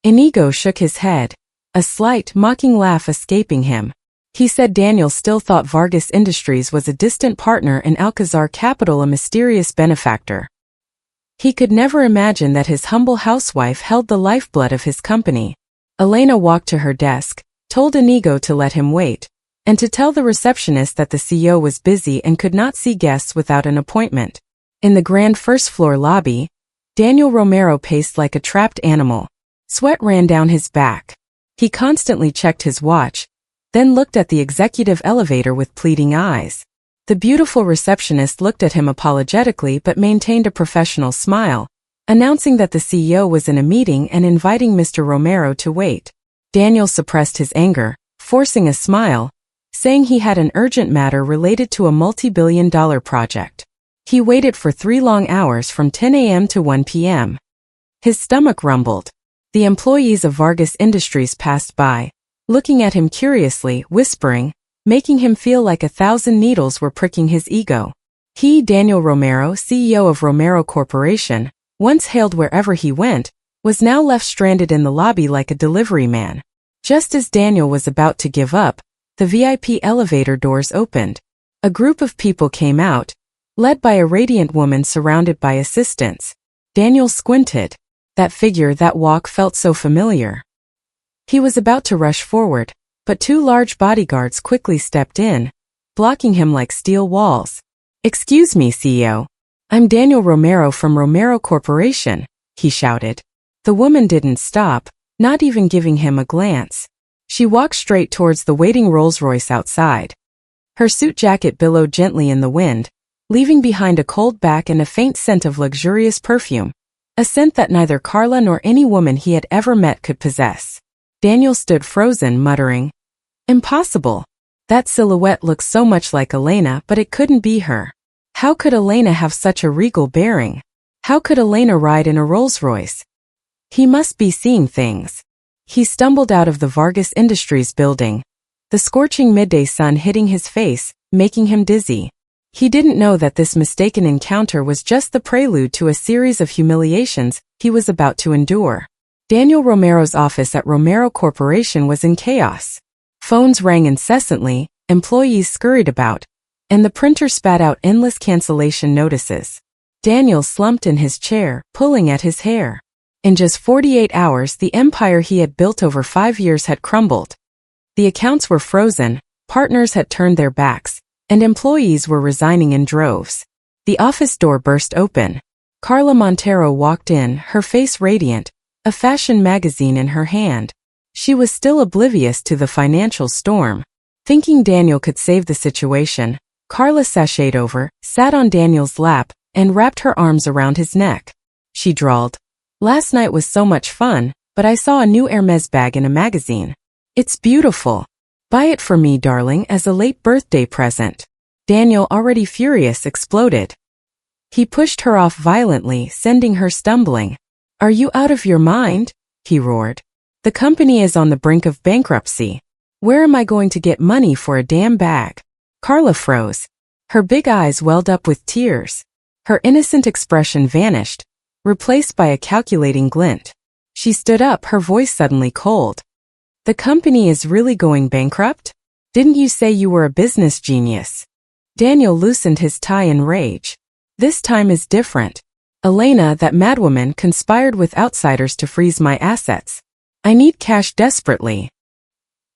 Inigo shook his head, a slight, mocking laugh escaping him. He said Daniel still thought Vargas Industries was a distant partner and Alcazar Capital a mysterious benefactor. He could never imagine that his humble housewife held the lifeblood of his company. Elena walked to her desk, told Inigo to let him wait, and to tell the receptionist that the CEO was busy and could not see guests without an appointment. In the grand first-floor lobby, Daniel Romero paced like a trapped animal. Sweat ran down his back. He constantly checked his watch, then looked at the executive elevator with pleading eyes. The beautiful receptionist looked at him apologetically but maintained a professional smile, announcing that the CEO was in a meeting and inviting Mr. Romero to wait. Daniel suppressed his anger, forcing a smile, saying he had an urgent matter related to a multi-billion-dollar project. He waited for 3 long hours from 10 a.m. to 1 p.m. His stomach rumbled. The employees of Vargas Industries passed by, looking at him curiously, whispering, making him feel like 1,000 needles were pricking his ego. He, Daniel Romero, CEO of Romero Corporation, once hailed wherever he went, was now left stranded in the lobby like a delivery man. Just as Daniel was about to give up, the VIP elevator doors opened. A group of people came out, led by a radiant woman surrounded by assistants. Daniel squinted. That figure, that walk felt so familiar. He was about to rush forward, but 2 large bodyguards quickly stepped in, blocking him like steel walls. "Excuse me, CEO. I'm Daniel Romero from Romero Corporation," he shouted. The woman didn't stop, not even giving him a glance. She walked straight towards the waiting Rolls-Royce outside. Her suit jacket billowed gently in the wind, leaving behind a cold back and a faint scent of luxurious perfume, a scent that neither Carla nor any woman he had ever met could possess. Daniel stood frozen, muttering, "Impossible. That silhouette looks so much like Elena, but it couldn't be her. How could Elena have such a regal bearing? How could Elena ride in a Rolls-Royce? He must be seeing things." He stumbled out of the Vargas Industries building, the scorching midday sun hitting his face, making him dizzy. He didn't know that this mistaken encounter was just the prelude to a series of humiliations he was about to endure. Daniel Romero's office at Romero Corporation was in chaos. Phones rang incessantly, employees scurried about, and the printer spat out endless cancellation notices. Daniel slumped in his chair, pulling at his hair. In just 48 hours, the empire he had built over 5 years had crumbled. The accounts were frozen, partners had turned their backs, and employees were resigning in droves. The office door burst open. Carla Montero walked in, her face radiant, a fashion magazine in her hand. She was still oblivious to the financial storm. Thinking Daniel could save the situation, Carla sashayed over, sat on Daniel's lap, and wrapped her arms around his neck. She drawled, "Last night was so much fun, but I saw a new Hermes bag in a magazine. It's beautiful. Buy it for me, darling, as a late birthday present." Daniel, already furious, exploded. He pushed her off violently, sending her stumbling. "Are you out of your mind?" he roared. "The company is on the brink of bankruptcy. Where am I going to get money for a damn bag?" Carla froze. Her big eyes welled up with tears. Her innocent expression vanished, replaced by a calculating glint. She stood up, her voice suddenly cold. "The company is really going bankrupt? Didn't you say you were a business genius?" Daniel loosened his tie in rage. "This time is different. Elena, that madwoman, conspired with outsiders to freeze my assets. I need cash desperately."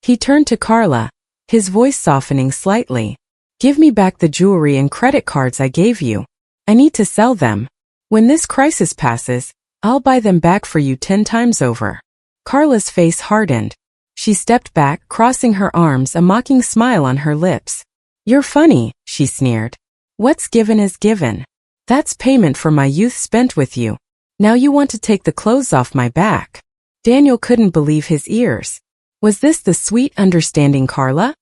He turned to Carla, his voice softening slightly. "Give me back the jewelry and credit cards I gave you. I need to sell them. When this crisis passes, I'll buy them back for you 10 times over." Carla's face hardened. She stepped back, crossing her arms, a mocking smile on her lips. "You're funny," she sneered. "What's given is given. That's payment for my youth spent with you. Now you want to take the clothes off my back." Daniel couldn't believe his ears. Was this the sweet, understanding Carla?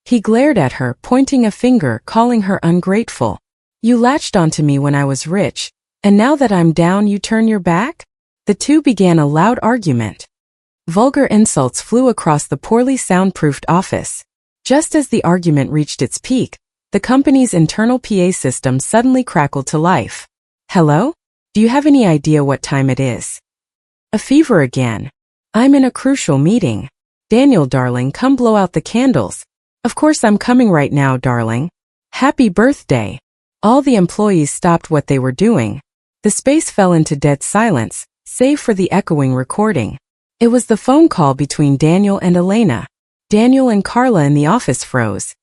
He glared at her, pointing a finger, calling her ungrateful. "You latched onto me when I was rich, and now that I'm down you turn your back?" The two began a loud argument. Vulgar insults flew across the poorly soundproofed office. Just as the argument reached its peak, the company's internal PA system suddenly crackled to life. "Hello? Do you have any idea what time it is?" "A fever again. I'm in a crucial meeting." "Daniel, darling, come blow out the candles." "Of course I'm coming right now, darling. Happy birthday." All the employees stopped what they were doing. The space fell into dead silence, save for the echoing recording. It was the phone call between Daniel and Elena. Daniel and Carla in the office froze.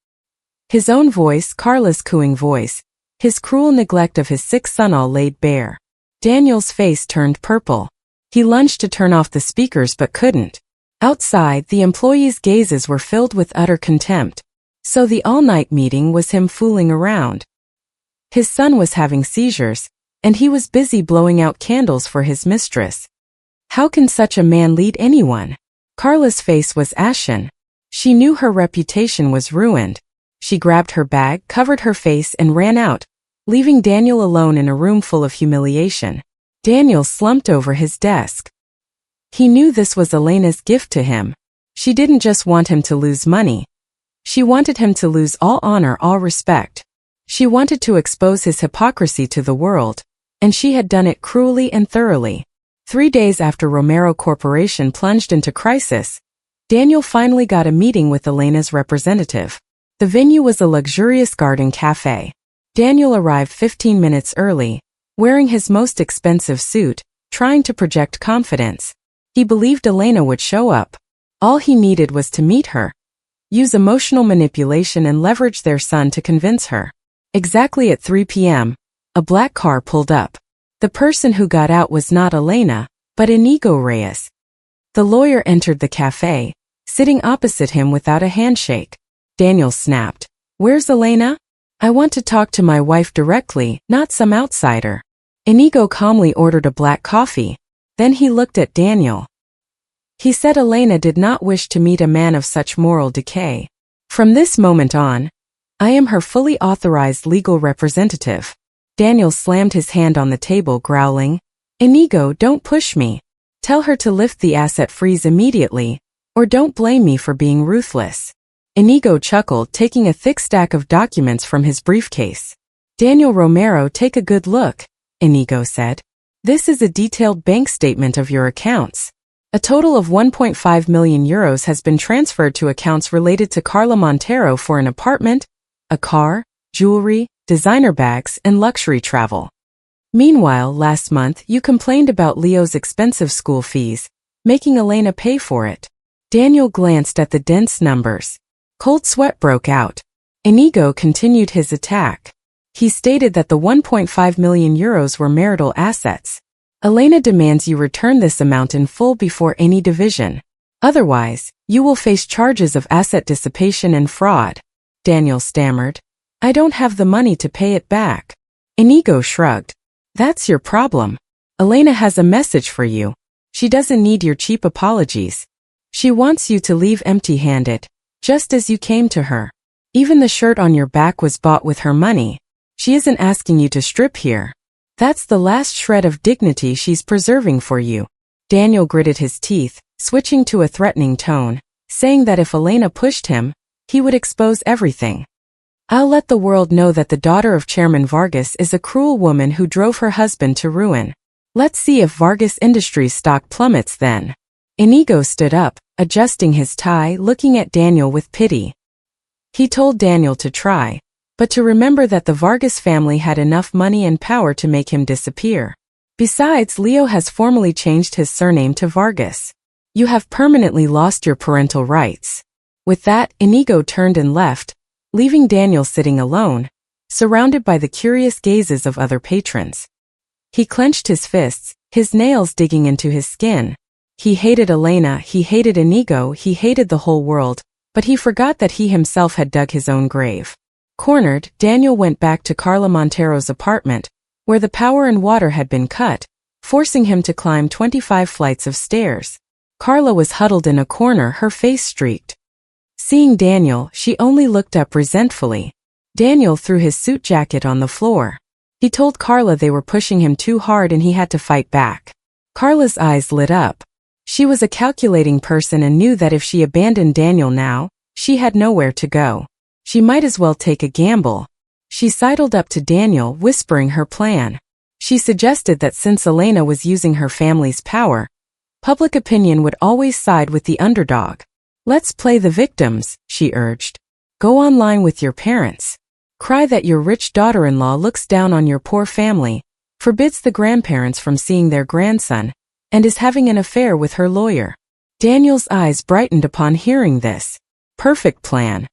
His own voice, Carla's cooing voice, his cruel neglect of his sick son all laid bare. Daniel's face turned purple. He lunged to turn off the speakers but couldn't. Outside, the employees' gazes were filled with utter contempt. So the all-night meeting was him fooling around. His son was having seizures, and he was busy blowing out candles for his mistress. How can such a man lead anyone? Carla's face was ashen. She knew her reputation was ruined. She grabbed her bag, covered her face, and ran out, leaving Daniel alone in a room full of humiliation. Daniel slumped over his desk. He knew this was Elena's gift to him. She didn't just want him to lose money. She wanted him to lose all honor, all respect. She wanted to expose his hypocrisy to the world, and she had done it cruelly and thoroughly. 3 days after Romero Corporation plunged into crisis, Daniel finally got a meeting with Elena's representative. The venue was a luxurious garden cafe. Daniel arrived 15 minutes early, wearing his most expensive suit, trying to project confidence. He believed Elena would show up. All he needed was to meet her, use emotional manipulation, and leverage their son to convince her. Exactly at 3 p.m., a black car pulled up. The person who got out was not Elena, but Inigo Reyes. The lawyer entered the cafe, sitting opposite him without a handshake. Daniel snapped, "Where's Elena? I want to talk to my wife directly, not some outsider." Inigo calmly ordered a black coffee. Then he looked at Daniel. He said Elena did not wish to meet a man of such moral decay. "From this moment on, I am her fully authorized legal representative." Daniel slammed his hand on the table, growling, "Inigo, don't push me. Tell her to lift the asset freeze immediately, or don't blame me for being ruthless." Inigo chuckled, taking a thick stack of documents from his briefcase. "Daniel Romero, take a good look," Inigo said. "This is a detailed bank statement of your accounts. A total of 1.5 million euros has been transferred to accounts related to Carla Montero for an apartment, a car, jewelry, designer bags, and luxury travel. Meanwhile, last month you complained about Leo's expensive school fees, making Elena pay for it." Daniel glanced at the dense numbers. Cold sweat broke out. Inigo continued his attack. He stated that the 1.5 million euros were marital assets. "Elena demands you return this amount in full before any division. Otherwise, you will face charges of asset dissipation and fraud." Daniel stammered, "I don't have the money to pay it back." Inigo shrugged. "That's your problem. Elena has a message for you. She doesn't need your cheap apologies. She wants you to leave empty-handed, just as you came to her. Even the shirt on your back was bought with her money. She isn't asking you to strip here. That's the last shred of dignity she's preserving for you." Daniel gritted his teeth, switching to a threatening tone, saying that if Elena pushed him, he would expose everything. "I'll let the world know that the daughter of Chairman Vargas is a cruel woman who drove her husband to ruin. Let's see if Vargas Industries stock plummets then." Inigo stood up, adjusting his tie, looking at Daniel with pity. He told Daniel to try, but to remember that the Vargas family had enough money and power to make him disappear. Besides, Leo has formally changed his surname to Vargas. You have permanently lost your parental rights. With that, Inigo turned and left, leaving Daniel sitting alone, surrounded by the curious gazes of other patrons. He clenched his fists, his nails digging into his skin. He hated Elena, he hated Inigo, he hated the whole world, but he forgot that he himself had dug his own grave. Cornered, Daniel went back to Carla Montero's apartment, where the power and water had been cut, forcing him to climb 25 flights of stairs. Carla was huddled in a corner, her face streaked. Seeing Daniel, she only looked up resentfully. Daniel threw his suit jacket on the floor. He told Carla they were pushing him too hard and he had to fight back. Carla's eyes lit up. She was a calculating person and knew that if she abandoned Daniel now, she had nowhere to go. She might as well take a gamble. She sidled up to Daniel, whispering her plan. She suggested that since Elena was using her family's power, public opinion would always side with the underdog. "Let's play the victims," she urged. "Go online with your parents. Cry that your rich daughter-in-law looks down on your poor family, forbids the grandparents from seeing their grandson, and is having an affair with her lawyer." Daniel's eyes brightened upon hearing this. Perfect plan.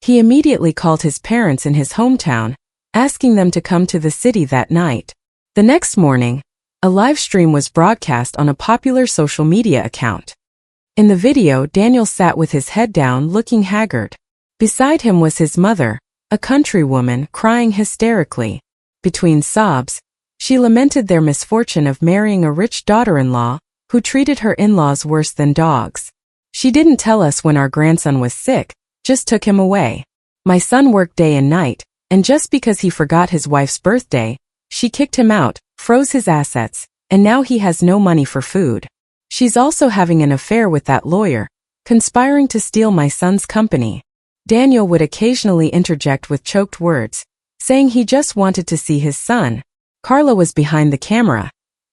He immediately called his parents in his hometown, asking them to come to the city that night. The next morning, a live stream was broadcast on a popular social media account. In the video, Daniel sat with his head down, looking haggard. Beside him was his mother, a countrywoman, crying hysterically. Between sobs, she lamented their misfortune of marrying a rich daughter-in-law who treated her in-laws worse than dogs. She didn't tell us when our grandson was sick, just took him away. My son worked day and night, and just because he forgot his wife's birthday, she kicked him out, froze his assets, and now he has no money for food. She's also having an affair with that lawyer, conspiring to steal my son's company. Daniel would occasionally interject with choked words, saying he just wanted to see his son. Carla was behind the camera,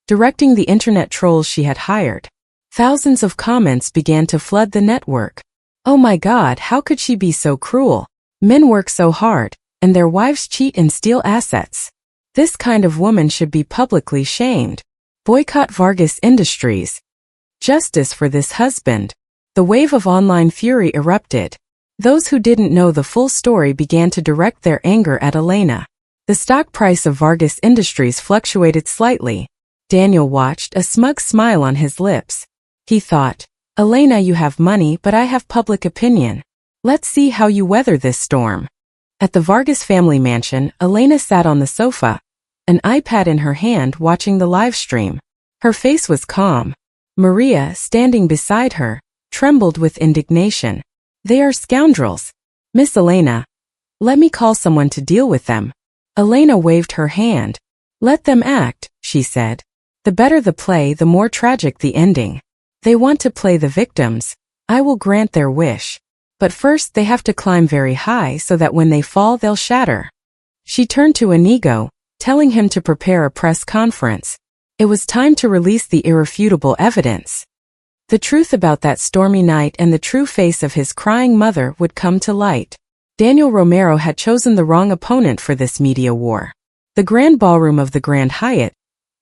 directing the internet trolls she had hired. Thousands of comments began to flood the network. Oh my God, how could she be so cruel? Men work so hard, and their wives cheat and steal assets. This kind of woman should be publicly shamed. Boycott Vargas Industries. Justice for this husband. The wave of online fury erupted. Those who didn't know the full story began to direct their anger at Elena. The stock price of Vargas Industries fluctuated slightly. Daniel watched, a smug smile on his lips. He thought, Elena, you have money, but I have public opinion. Let's see how you weather this storm. At the Vargas family mansion, Elena sat on the sofa, an iPad in her hand, watching the live stream. Her face was calm. Maria, standing beside her, trembled with indignation. They are scoundrels. Miss Elena, let me call someone to deal with them. Elena waved her hand. Let them act, she said. The better the play, the more tragic the ending. They want to play the victims. I will grant their wish. But first they have to climb very high so that when they fall they'll shatter. She turned to Inigo, telling him to prepare a press conference. It was time to release the irrefutable evidence. The truth about that stormy night and the true face of his crying mother would come to light. Daniel Romero had chosen the wrong opponent for this media war. The Grand Ballroom of the Grand Hyatt,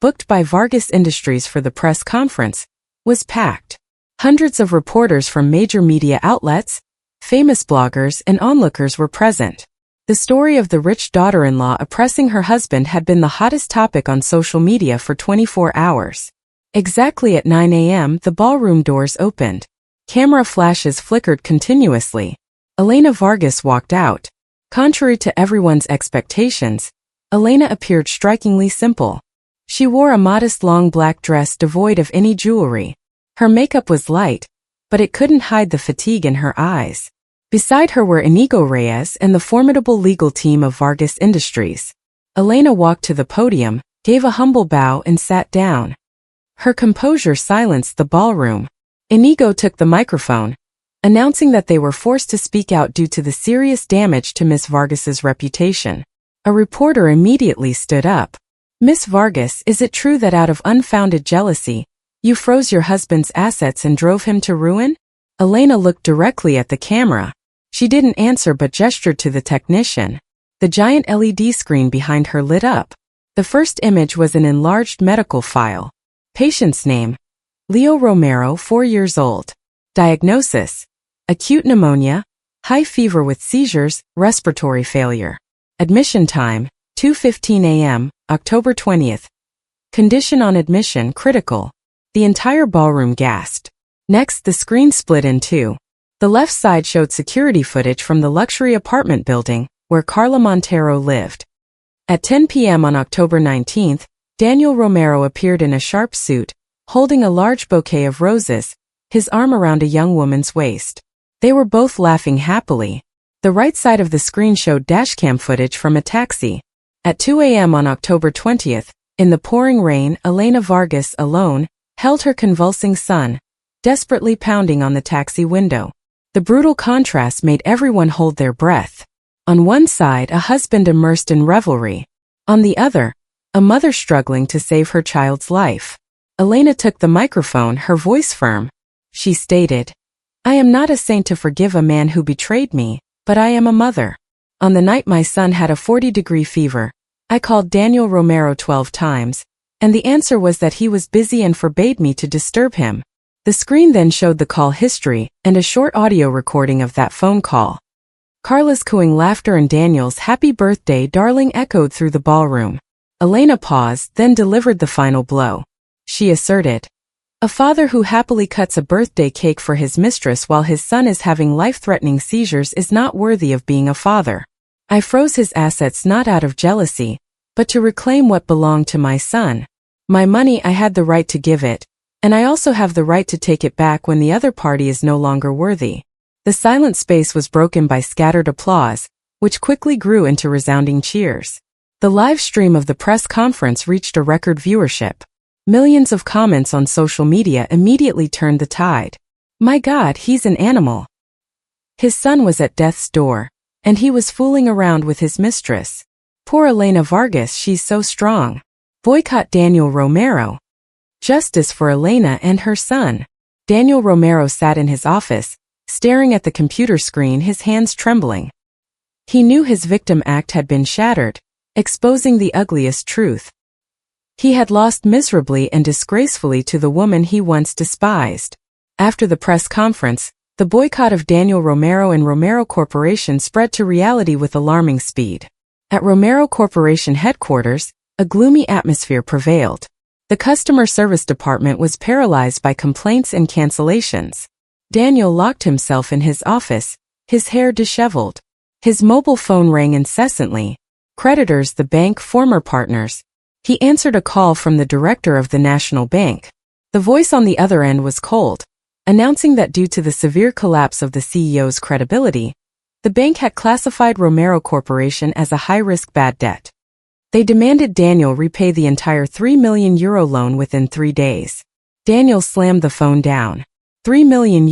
booked by Vargas Industries for the press conference, was packed. Hundreds of reporters from major media outlets, famous bloggers, and onlookers were present. The story of the rich daughter-in-law oppressing her husband had been the hottest topic on social media for 24 hours. Exactly at 9 a.m., the ballroom doors opened. Camera flashes flickered continuously. Elena Vargas walked out. Contrary to everyone's expectations, Elena appeared strikingly simple. She wore a modest long black dress devoid of any jewelry. Her makeup was light, but it couldn't hide the fatigue in her eyes. Beside her were Inigo Reyes and the formidable legal team of Vargas Industries. Elena walked to the podium, gave a humble bow, and sat down. Her composure silenced the ballroom. Inigo took the microphone, announcing that they were forced to speak out due to the serious damage to Miss Vargas's reputation. A reporter immediately stood up. Miss Vargas, is it true that out of unfounded jealousy, you froze your husband's assets and drove him to ruin? Elena looked directly at the camera. She didn't answer but gestured to the technician. The giant LED screen behind her lit up. The first image was an enlarged medical file. Patient's name: Leo Romero, 4 years old. Diagnosis: acute pneumonia, high fever with seizures, respiratory failure. Admission time: 2:15 a.m., October 20th. Condition on admission: critical. The entire ballroom gasped. Next, the screen split in two. The left side showed security footage from the luxury apartment building where Carla Montero lived. At 10 p.m. on October 19th, Daniel Romero appeared in a sharp suit, holding a large bouquet of roses, his arm around a young woman's waist. They were both laughing happily. The right side of the screen showed dashcam footage from a taxi. At 2 a.m. on October 20th, in the pouring rain, Elena Vargas, alone, held her convulsing son, desperately pounding on the taxi window. The brutal contrast made everyone hold their breath. On one side, a husband immersed in revelry. On the other, a mother struggling to save her child's life. Elena took the microphone, her voice firm. She stated, "I am not a saint to forgive a man who betrayed me, but I am a mother. On the night my son had a 40-degree fever, I called Daniel Romero 12 times, and the answer was that he was busy and forbade me to disturb him." The screen then showed the call history and a short audio recording of that phone call. Carla's cooing laughter and Daniel's "happy birthday, darling" echoed through the ballroom. Elena paused, then delivered the final blow. She asserted, A father who happily cuts a birthday cake for his mistress while his son is having life-threatening seizures is not worthy of being a father. I froze his assets not out of jealousy, but to reclaim what belonged to my son. My money, I had the right to give it, and I also have the right to take it back when the other party is no longer worthy. The silent space was broken by scattered applause, which quickly grew into resounding cheers. The live stream of the press conference reached a record viewership. Millions of comments on social media immediately turned the tide. My God, he's an animal. His son was at death's door, and he was fooling around with his mistress. Poor Elena Vargas, she's so strong. Boycott Daniel Romero. Justice for Elena and her son. Daniel Romero sat in his office, staring at the computer screen, his hands trembling. He knew his victim act had been shattered, exposing the ugliest truth. He had lost miserably and disgracefully to the woman he once despised. After the press conference, the boycott of Daniel Romero and Romero Corporation spread to reality with alarming speed. At Romero Corporation headquarters, a gloomy atmosphere prevailed. The customer service department was paralyzed by complaints and cancellations. Daniel locked himself in his office, his hair disheveled. His mobile phone rang incessantly. Creditors, the bank, former partners. He answered a call from the director of the National Bank. The voice on the other end was cold, announcing that due to the severe collapse of the CEO's credibility, the bank had classified Romero Corporation as a high-risk bad debt. They demanded Daniel repay the entire €3 million loan within 3 days. Daniel slammed the phone down. €3 million.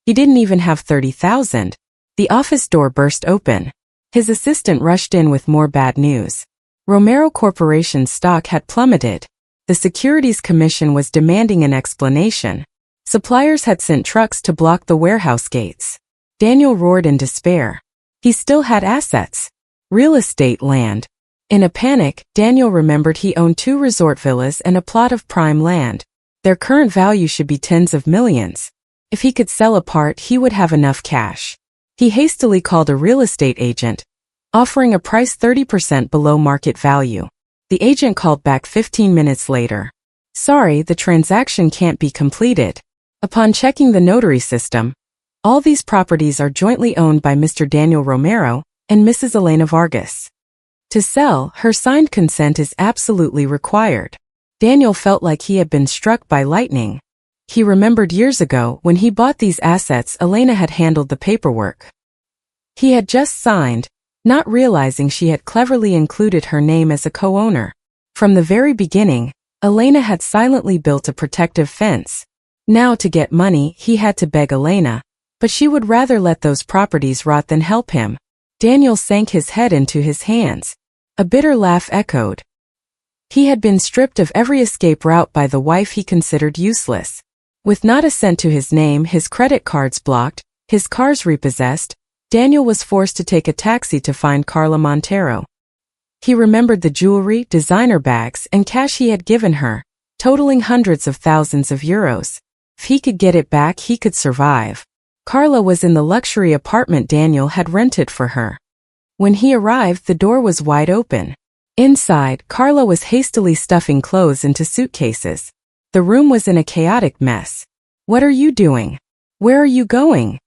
He didn't even have 30,000. The office door burst open. His assistant rushed in with more bad news. Romero Corporation's stock had plummeted. The Securities Commission was demanding an explanation. Suppliers had sent trucks to block the warehouse gates. Daniel roared in despair. He still had assets. Real estate, land. In a panic, Daniel remembered he owned 2 resort villas and a plot of prime land. Their current value should be tens of millions. If he could sell a part, he would have enough cash. He hastily called a real estate agent, offering a price 30% below market value. The agent called back 15 minutes later. Sorry, the transaction can't be completed. Upon checking the notary system, all these properties are jointly owned by Mr. Daniel Romero and Mrs. Elena Vargas. To sell, her signed consent is absolutely required. Daniel felt like he had been struck by lightning. He remembered years ago when he bought these assets, Elena had handled the paperwork. He had just signed, not realizing she had cleverly included her name as a co-owner. From the very beginning, Elena had silently built a protective fence. Now to get money, he had to beg Elena, but she would rather let those properties rot than help him. Daniel sank his head into his hands. A bitter laugh echoed. He had been stripped of every escape route by the wife he considered useless. With not a cent to his name, his credit cards blocked, his cars repossessed, Daniel was forced to take a taxi to find Carla Montero. He remembered the jewelry, designer bags, and cash he had given her, totaling hundreds of thousands of euros. If he could get it back, he could survive. Carla was in the luxury apartment Daniel had rented for her. When he arrived, the door was wide open. Inside, Carla was hastily stuffing clothes into suitcases. The room was in a chaotic mess. "What are you doing? Where are you going?"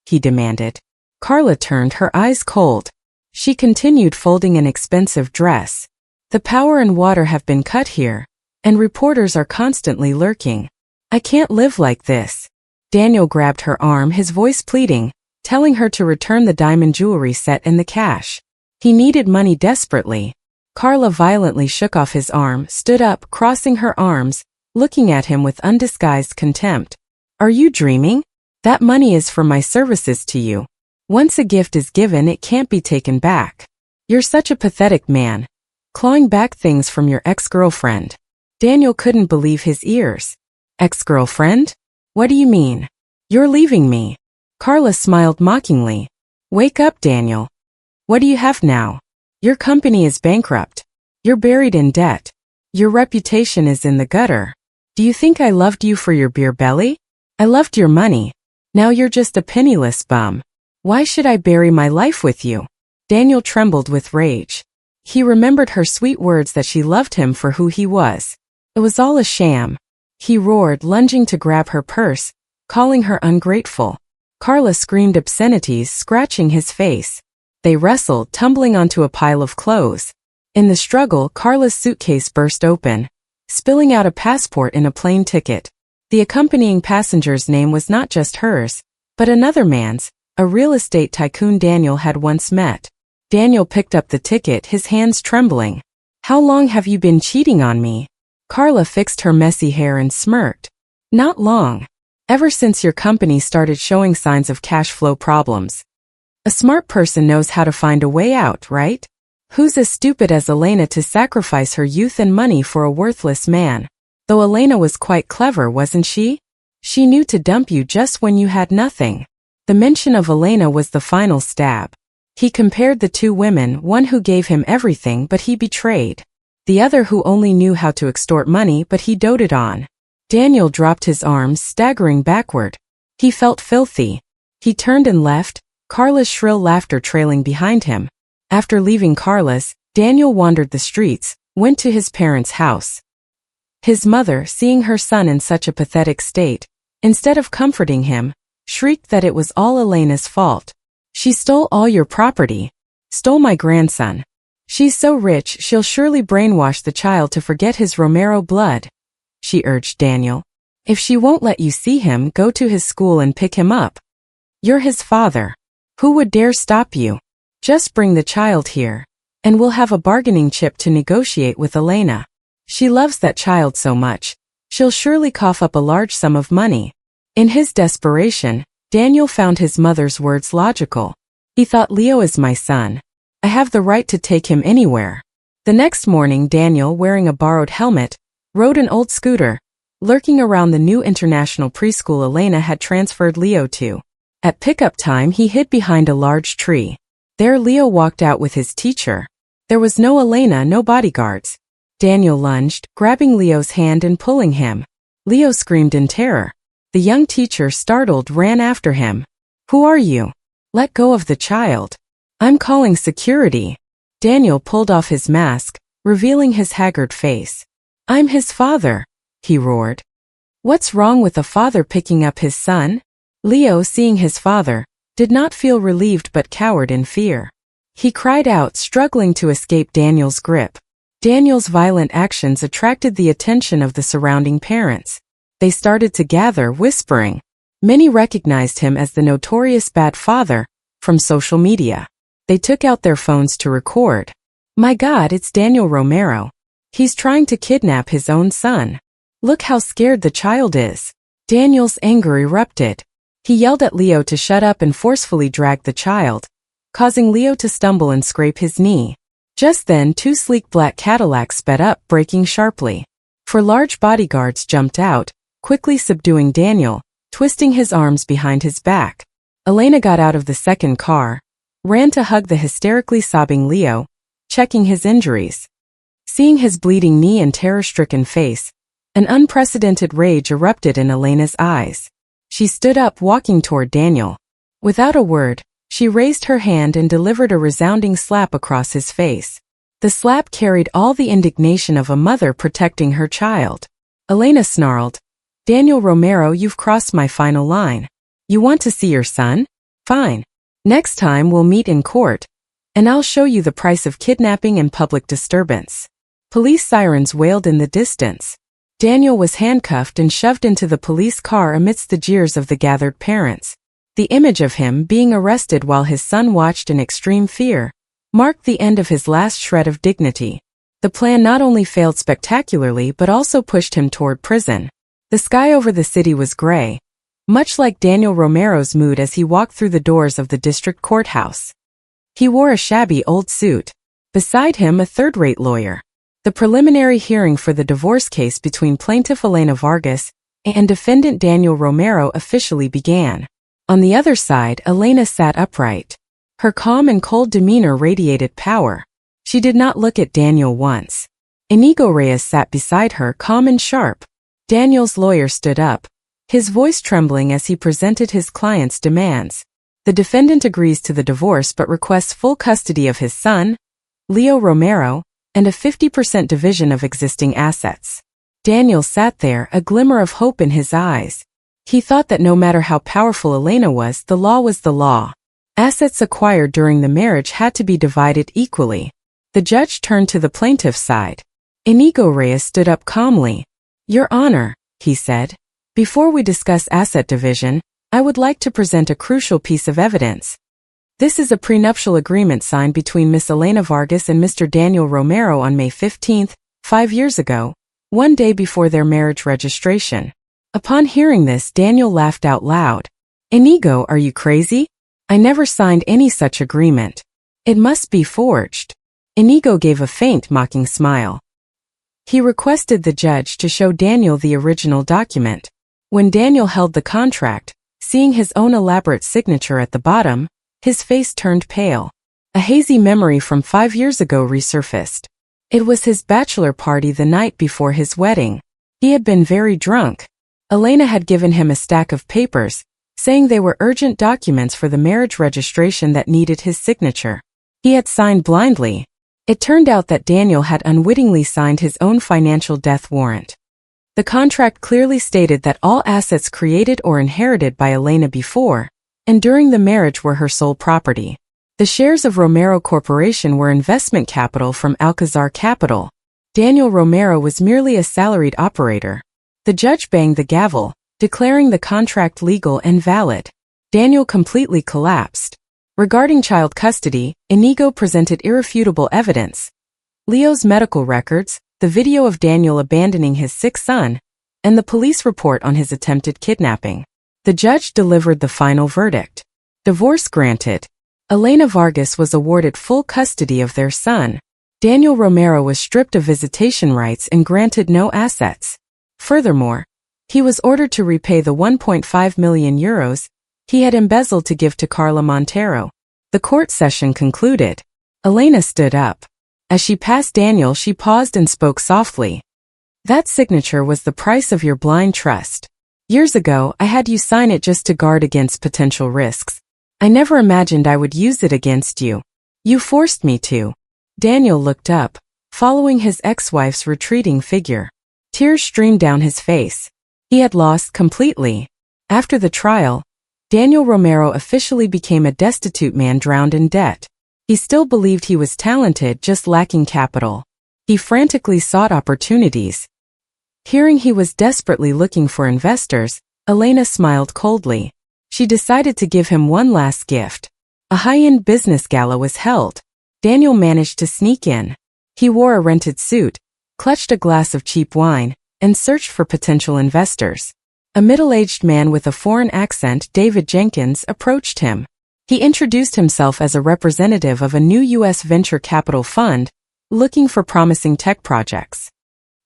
he demanded. Carla turned, her eyes cold. She continued folding an expensive dress. "The power and water have been cut here, and reporters are constantly lurking. I can't live like this." Daniel grabbed her arm, his voice pleading, telling her to return the diamond jewelry set and the cash. He needed money desperately. Carla violently shook off his arm, stood up, crossing her arms, looking at him with undisguised contempt. "Are you dreaming? That money is for my services to you. Once a gift is given, it can't be taken back. You're such a pathetic man, clawing back things from your ex-girlfriend." Daniel couldn't believe his ears. "Ex-girlfriend? What do you mean? You're leaving me." Carla smiled mockingly. "Wake up, Daniel. What do you have now? Your company is bankrupt. You're buried in debt. Your reputation is in the gutter. Do you think I loved you for your beer belly? I loved your money. Now you're just a penniless bum. Why should I bury my life with you?" Daniel trembled with rage. He remembered her sweet words that she loved him for who he was. It was all a sham. he roared, lunging to grab her purse, calling her ungrateful. Carla screamed obscenities, scratching his face. They wrestled, tumbling onto a pile of clothes. In the struggle, Carla's suitcase burst open, spilling out a passport and a plane ticket. The accompanying passenger's name was not just hers, but another man's, a real estate tycoon Daniel had once met. Daniel picked up the ticket, his hands trembling. "How long have you been cheating on me?" Carla fixed her messy hair and smirked. "Not long. Ever since your company started showing signs of cash flow problems. A smart person knows how to find a way out, right? Who's as stupid as Elena to sacrifice her youth and money for a worthless man? Though Elena was quite clever, wasn't she? She knew to dump you just when you had nothing." The mention of Elena was the final stab. He compared the two women, one who gave him everything but he betrayed. The other who only knew how to extort money but he doted on. Daniel dropped his arms, staggering backward. He felt filthy. He turned and left, Carla's shrill laughter trailing behind him. After leaving Carla's, Daniel wandered the streets, went to his parents' house. His mother, seeing her son in such a pathetic state, instead of comforting him, shrieked that it was all Elena's fault. "She stole all your property. Stole my grandson. She's so rich she'll surely brainwash the child to forget his Romero blood," she urged Daniel. "If she won't let you see him, go to his school and pick him up. You're his father. Who would dare stop you? Just bring the child here, and we'll have a bargaining chip to negotiate with Elena. She loves that child so much, she'll surely cough up a large sum of money." In his desperation, Daniel found his mother's words logical. He thought, "Leo is my son. I have the right to take him anywhere." The next morning, Daniel, wearing a borrowed helmet, rode an old scooter, lurking around the new international preschool Elena had transferred Leo to. At pickup time, he hid behind a large tree. There Leo walked out with his teacher. There was no Elena, no bodyguards. Daniel lunged, grabbing Leo's hand and pulling him. Leo screamed in terror. The young teacher, startled, ran after him. "Who are you? Let go of the child. I'm calling security." Daniel pulled off his mask, revealing his haggard face. "I'm his father," he roared. "What's wrong with a father picking up his son?" Leo, seeing his father, did not feel relieved but cowered in fear. He cried out, struggling to escape Daniel's grip. Daniel's violent actions attracted the attention of the surrounding parents. They started to gather, whispering. Many recognized him as the notorious bad father from social media. They took out their phones to record. "My God, it's Daniel Romero. He's trying to kidnap his own son. Look how scared the child is." Daniel's anger erupted. He yelled at Leo to shut up and forcefully dragged the child, causing Leo to stumble and scrape his knee. Just then, two sleek black Cadillacs sped up, braking sharply. Four large bodyguards jumped out, quickly subduing Daniel, twisting his arms behind his back. Elena got out of the second car, ran to hug the hysterically sobbing Leo, checking his injuries. Seeing his bleeding knee and terror-stricken face, an unprecedented rage erupted in Elena's eyes. She stood up, walking toward Daniel. Without a word, she raised her hand and delivered a resounding slap across his face. The slap carried all the indignation of a mother protecting her child. Elena snarled, "Daniel Romero, you've crossed my final line. You want to see your son? Fine. Next time we'll meet in court, and I'll show you the price of kidnapping and public disturbance." Police sirens wailed in the distance. Daniel was handcuffed and shoved into the police car amidst the jeers of the gathered parents. The image of him being arrested while his son watched in extreme fear marked the end of his last shred of dignity. The plan not only failed spectacularly but also pushed him toward prison. The sky over the city was gray, much like Daniel Romero's mood as he walked through the doors of the district courthouse. He wore a shabby old suit. Beside him, a third-rate lawyer. The preliminary hearing for the divorce case between plaintiff Elena Vargas and defendant Daniel Romero officially began. On the other side, Elena sat upright. Her calm and cold demeanor radiated power. She did not look at Daniel once. Inigo Reyes sat beside her, calm and sharp. Daniel's lawyer stood up, his voice trembling as he presented his client's demands. The defendant agrees to the divorce but requests full custody of his son, Leo Romero, and a 50% division of existing assets. Daniel sat there, a glimmer of hope in his eyes. He thought that no matter how powerful Elena was the law. Assets acquired during the marriage had to be divided equally. The judge turned to the plaintiff's side. Inigo Reyes stood up calmly. "Your Honor," he said, "before we discuss asset division, I would like to present a crucial piece of evidence. This is a prenuptial agreement signed between Miss Elena Vargas and Mr. Daniel Romero on May 15, 5 years ago, one day before their marriage registration." Upon hearing this, Daniel laughed out loud. "Inigo, are you crazy? I never signed any such agreement. It must be forged." Inigo gave a faint, mocking smile. He requested the judge to show Daniel the original document. When Daniel held the contract, seeing his own elaborate signature at the bottom, his face turned pale. A hazy memory from 5 years ago resurfaced. It was his bachelor party the night before his wedding. He had been very drunk. Elena had given him a stack of papers, saying they were urgent documents for the marriage registration that needed his signature. He had signed blindly. It turned out that Daniel had unwittingly signed his own financial death warrant. The contract clearly stated that all assets created or inherited by Elena before and during the marriage were her sole property. The shares of Romero Corporation were investment capital from Alcazar Capital. Daniel Romero was merely a salaried operator. The judge banged the gavel, declaring the contract legal and valid. Daniel completely collapsed. Regarding child custody, Inigo presented irrefutable evidence. Leo's medical records, the video of Daniel abandoning his sick son, and the police report on his attempted kidnapping. The judge delivered the final verdict. Divorce granted. Elena Vargas was awarded full custody of their son. Daniel Romero was stripped of visitation rights and granted no assets. Furthermore, he was ordered to repay the 1.5 million euros he had embezzled to give to Carla Montero. The court session concluded. Elena stood up. As she passed Daniel, she paused and spoke softly. "That signature was the price of your blind trust. Years ago, I had you sign it just to guard against potential risks. I never imagined I would use it against you. You forced me to." Daniel looked up, following his ex-wife's retreating figure. Tears streamed down his face. He had lost completely. After the trial, Daniel Romero officially became a destitute man drowned in debt. He still believed he was talented, just lacking capital. He frantically sought opportunities. Hearing he was desperately looking for investors, Elena smiled coldly. She decided to give him one last gift. A high-end business gala was held. Daniel managed to sneak in. He wore a rented suit, clutched a glass of cheap wine, and searched for potential investors. A middle-aged man with a foreign accent, David Jenkins, approached him. He introduced himself as a representative of a new U.S. venture capital fund, looking for promising tech projects.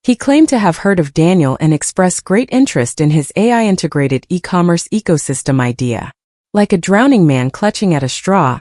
He claimed to have heard of Daniel and expressed great interest in his AI-integrated e-commerce ecosystem idea. Like a drowning man clutching at a straw,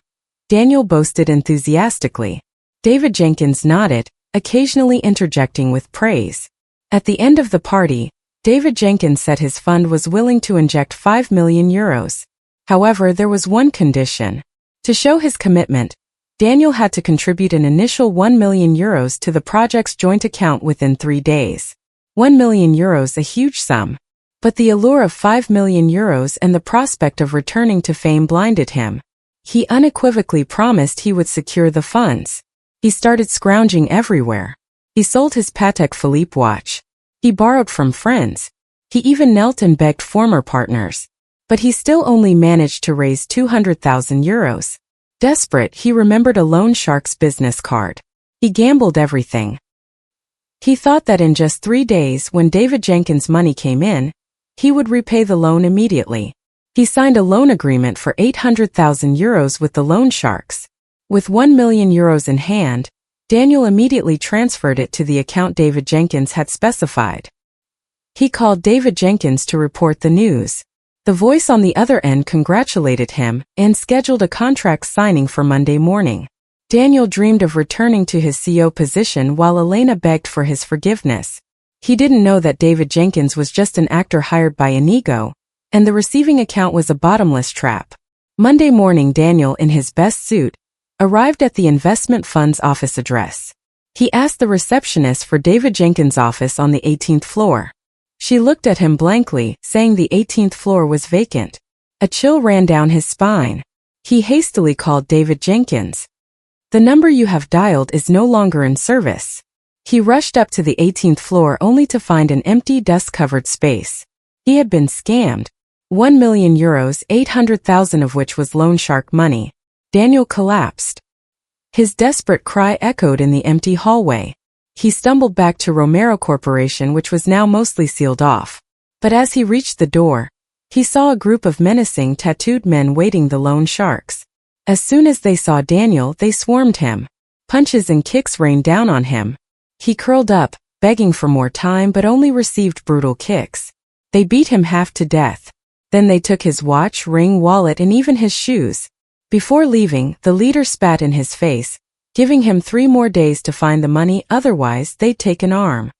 Daniel boasted enthusiastically. David Jenkins nodded, occasionally interjecting with praise. At the end of the party, David Jenkins said his fund was willing to inject 5 million euros. However, there was one condition. To show his commitment, Daniel had to contribute an initial 1 million euros to the project's joint account within 3 days. 1 million euros, a huge sum. But the allure of 5 million euros and the prospect of returning to fame blinded him. He unequivocally promised he would secure the funds. He started scrounging everywhere. He sold his Patek Philippe watch. He borrowed from friends. He even knelt and begged former partners. But he still only managed to raise 200,000 euros. Desperate, he remembered a loan shark's business card. He gambled everything. He thought that in just 3 days, when David Jenkins' money came in, he would repay the loan immediately. He signed a loan agreement for 800,000 euros with the loan sharks. With 1 million euros in hand, Daniel immediately transferred it to the account David Jenkins had specified. He called David Jenkins to report the news. The voice on the other end congratulated him and scheduled a contract signing for Monday morning. Daniel dreamed of returning to his CEO position while Elena begged for his forgiveness. He didn't know that David Jenkins was just an actor hired by Inigo, and the receiving account was a bottomless trap. Monday morning, Daniel, in his best suit, arrived at the investment fund's office address. He asked the receptionist for David Jenkins' office on the 18th floor. She looked at him blankly, saying the 18th floor was vacant. A chill ran down his spine. He hastily called David Jenkins. "The number you have dialed is no longer in service." He rushed up to the 18th floor only to find an empty, dust-covered space. He had been scammed. 1 million euros, 800,000 of which was loan shark money. Daniel collapsed. His desperate cry echoed in the empty hallway. He stumbled back to Romero Corporation, which was now mostly sealed off. But as he reached the door, he saw a group of menacing, tattooed men waiting the loan sharks. As soon as they saw Daniel, they swarmed him. Punches and kicks rained down on him. He curled up, begging for more time, but only received brutal kicks. They beat him half to death. Then they took his watch, ring, wallet, and even his shoes. Before leaving, the leader spat in his face, giving him 3 more days to find the money, otherwise they'd take an arm.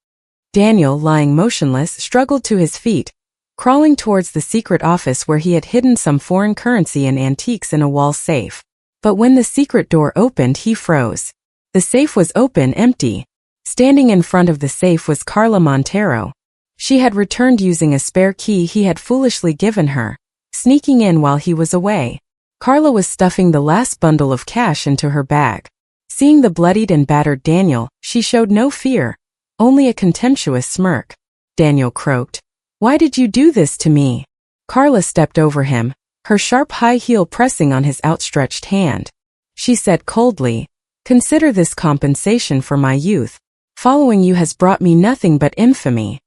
Daniel, lying motionless, struggled to his feet, crawling towards the secret office where he had hidden some foreign currency and antiques in a wall safe. But when the secret door opened, he froze. The safe was open, empty. Standing in front of the safe was Carla Montero. She had returned using a spare key he had foolishly given her, sneaking in while he was away. Carla was stuffing the last bundle of cash into her bag. Seeing the bloodied and battered Daniel, she showed no fear, only a contemptuous smirk. Daniel croaked, "Why did you do this to me?" Carla stepped over him, her sharp high heel pressing on his outstretched hand. She said coldly, "Consider this compensation for my youth. Following you has brought me nothing but infamy.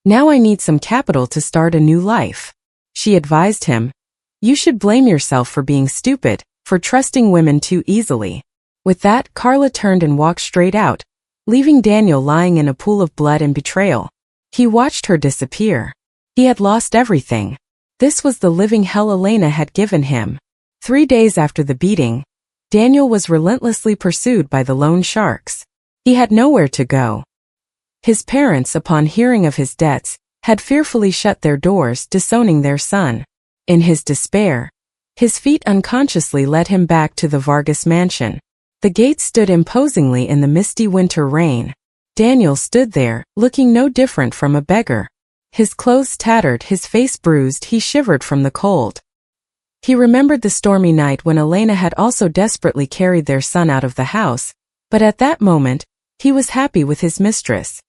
Now I need some capital to start a new life." She advised him, "You should blame yourself for being stupid, for trusting women too easily." With that, Carla turned and walked straight out, leaving Daniel lying in a pool of blood and betrayal. He watched her disappear. He had lost everything. This was the living hell Elena had given him. 3 days after the beating, Daniel was relentlessly pursued by the loan sharks. He had nowhere to go. His parents, upon hearing of his debts, had fearfully shut their doors, disowning their son. In his despair, his feet unconsciously led him back to the Vargas mansion. The gate stood imposingly in the misty winter rain. Daniel stood there, looking no different from a beggar. His clothes tattered, his face bruised, he shivered from the cold. He remembered the stormy night when Elena had also desperately carried their son out of the house, but at that moment, he was happy with his mistress.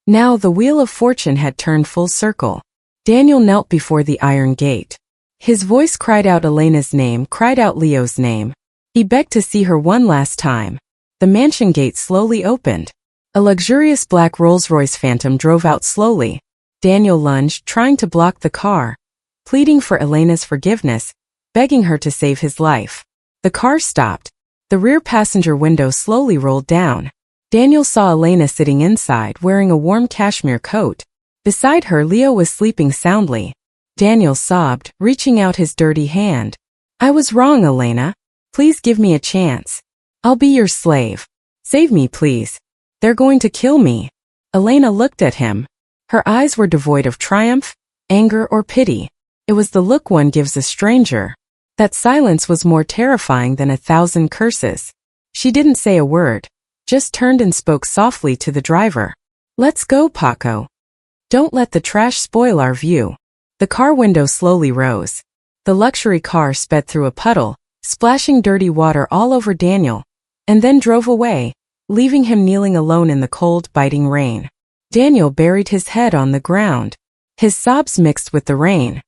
Now the wheel of fortune had turned full circle. Daniel knelt before the iron gate. His voice cried out Elena's name, cried out Leo's name. He begged to see her one last time. The mansion gate slowly opened. A luxurious black Rolls-Royce Phantom drove out slowly. Daniel lunged, trying to block the car, pleading for Elena's forgiveness, begging her to save his life. The car stopped. The rear passenger window slowly rolled down. Daniel saw Elena sitting inside, wearing a warm cashmere coat. Beside her, Leo was sleeping soundly. Daniel sobbed, reaching out his dirty hand. "I was wrong, Elena. Please give me a chance. I'll be your slave. Save me, please. They're going to kill me." Elena looked at him. Her eyes were devoid of triumph, anger, or pity. It was the look one gives a stranger. That silence was more terrifying than 1,000 curses. She didn't say a word, just turned and spoke softly to the driver. "Let's go, Paco. Don't let the trash spoil our view." The car window slowly rose. The luxury car sped through a puddle, splashing dirty water all over Daniel, and then drove away, leaving him kneeling alone in the cold, biting rain. Daniel buried his head on the ground. His sobs mixed with the rain.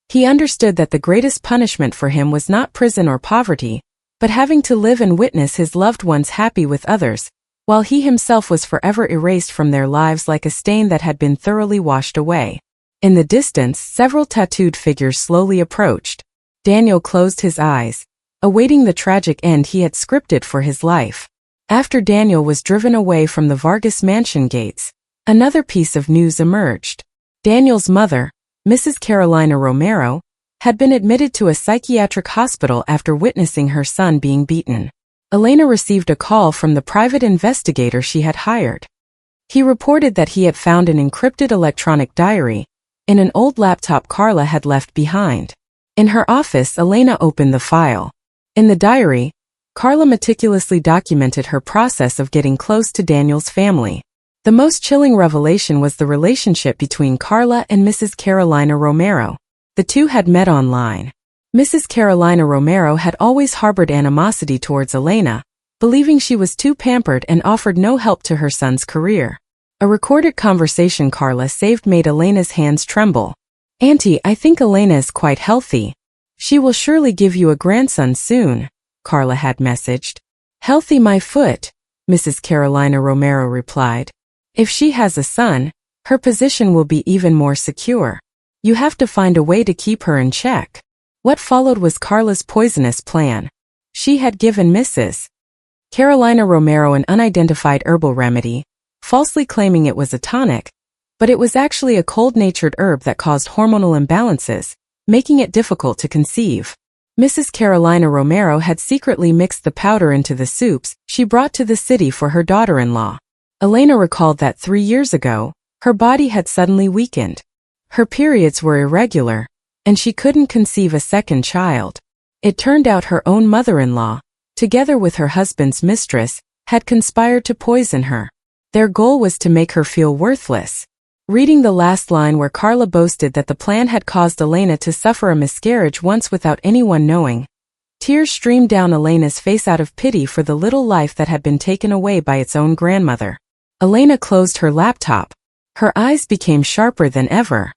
He understood that the greatest punishment for him was not prison or poverty, but having to live and witness his loved ones happy with others, while he himself was forever erased from their lives like a stain that had been thoroughly washed away. In the distance, several tattooed figures slowly approached. Daniel closed his eyes, awaiting the tragic end he had scripted for his life. After Daniel was driven away from the Vargas mansion gates, another piece of news emerged. Daniel's mother, Mrs. Carolina Romero, had been admitted to a psychiatric hospital after witnessing her son being beaten. Elena received a call from the private investigator she had hired. He reported that he had found an encrypted electronic diary in an old laptop Carla had left behind. In her office, Elena opened the file. In the diary, Carla meticulously documented her process of getting close to Daniel's family. The most chilling revelation was the relationship between Carla and Mrs. Carolina Romero. The two had met online. Mrs. Carolina Romero had always harbored animosity towards Elena, believing she was too pampered and offered no help to her son's career. A recorded conversation Carla saved made Elena's hands tremble. "Auntie, I think Elena is quite healthy. She will surely give you a grandson soon," Carla had messaged. "Healthy my foot," Mrs. Carolina Romero replied. "If she has a son, her position will be even more secure. You have to find a way to keep her in check." What followed was Carla's poisonous plan. She had given Mrs. Carolina Romero an unidentified herbal remedy, falsely claiming it was a tonic, but it was actually a cold-natured herb that caused hormonal imbalances, making it difficult to conceive. Mrs. Carolina Romero had secretly mixed the powder into the soups she brought to the city for her daughter-in-law. Elena recalled that 3 years ago, her body had suddenly weakened. Her periods were irregular, and she couldn't conceive a second child. It turned out her own mother-in-law, together with her husband's mistress, had conspired to poison her. Their goal was to make her feel worthless. Reading the last line where Carla boasted that the plan had caused Elena to suffer a miscarriage once without anyone knowing, tears streamed down Elena's face out of pity for the little life that had been taken away by its own grandmother. Elena closed her laptop. Her eyes became sharper than ever.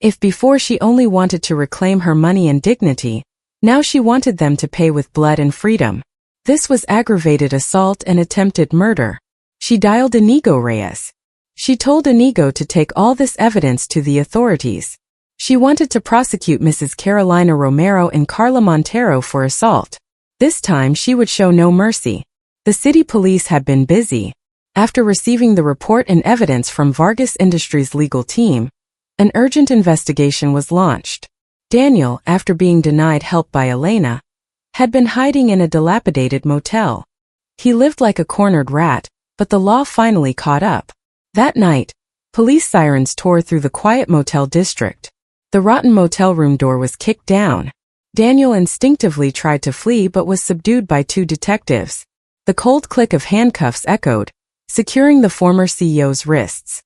If before she only wanted to reclaim her money and dignity, now she wanted them to pay with blood and freedom. This was aggravated assault and attempted murder. She dialed Inigo Reyes. She told Inigo to take all this evidence to the authorities. She wanted to prosecute Mrs. Carolina Romero and Carla Montero for assault. This time she would show no mercy. The city police had been busy. After receiving the report and evidence from Vargas Industries' legal team, an urgent investigation was launched. Daniel, after being denied help by Elena, had been hiding in a dilapidated motel. He lived like a cornered rat, but the law finally caught up. That night, police sirens tore through the quiet motel district. The rotten motel room door was kicked down. Daniel instinctively tried to flee but was subdued by 2 detectives. The cold click of handcuffs echoed, securing the former CEO's wrists.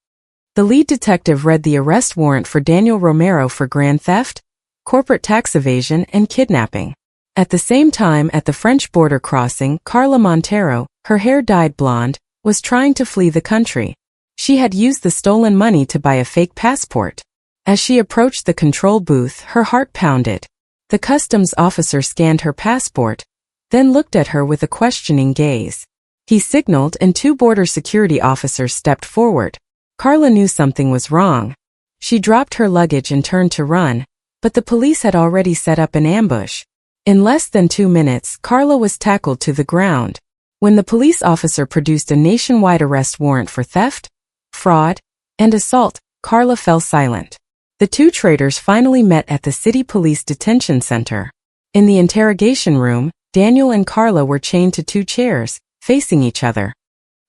The lead detective read the arrest warrant for Daniel Romero for grand theft, corporate tax evasion, and kidnapping. At the same time, at the French border crossing, Carla Montero, her hair dyed blonde, was trying to flee the country. She had used the stolen money to buy a fake passport. As she approached the control booth, her heart pounded. The customs officer scanned her passport, then looked at her with a questioning gaze. He signaled and 2 border security officers stepped forward. Carla knew something was wrong. She dropped her luggage and turned to run, but the police had already set up an ambush. In less than 2 minutes, Carla was tackled to the ground. When the police officer produced a nationwide arrest warrant for theft, fraud, and assault, Carla fell silent. The 2 traitors finally met at the city police detention center. In the interrogation room, Daniel and Carla were chained to 2 chairs, facing each other.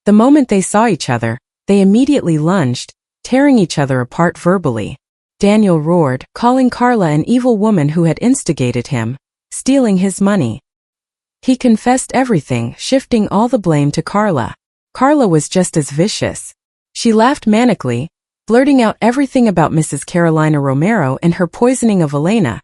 The moment they saw each other, they immediately lunged, tearing each other apart verbally. Daniel roared, calling Carla an evil woman who had instigated him, stealing his money. He confessed everything, shifting all the blame to Carla. Carla was just as vicious. She laughed manically, blurting out everything about Mrs. Carolina Romero and her poisoning of Elena,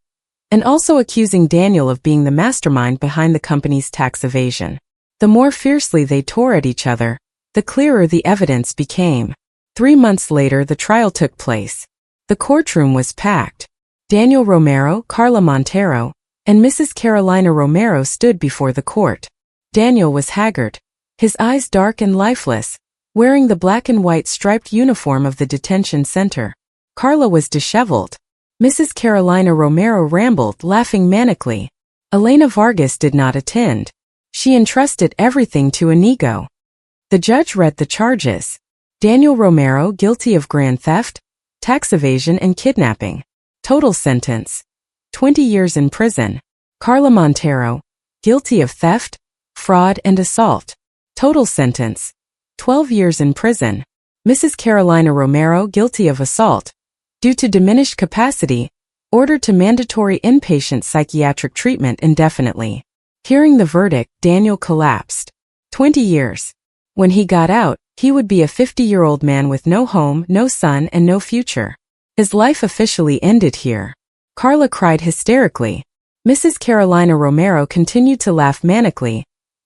and also accusing Daniel of being the mastermind behind the company's tax evasion. The more fiercely they tore at each other, the clearer the evidence became. 3 months later, the trial took place. The courtroom was packed. Daniel Romero, Carla Montero, and Mrs. Carolina Romero stood before the court. Daniel was haggard, his eyes dark and lifeless, wearing the black and white striped uniform of the detention center. Carla was disheveled. Mrs. Carolina Romero rambled, laughing manically. Elena Vargas did not attend. She entrusted everything to Inigo. The judge read the charges. Daniel Romero, guilty of grand theft, tax evasion, and kidnapping. Total sentence: 20 years in prison. Carla Montero, guilty of theft, fraud, and assault. Total sentence: 12 years in prison. Mrs. Carolina Romero, guilty of assault, due to diminished capacity, ordered to mandatory inpatient psychiatric treatment indefinitely. Hearing the verdict, Daniel collapsed. 20 years. When he got out, he would be a 50-year-old man with no home, no son, and no future. His life officially ended here. Carla cried hysterically. Mrs. Carolina Romero continued to laugh manically,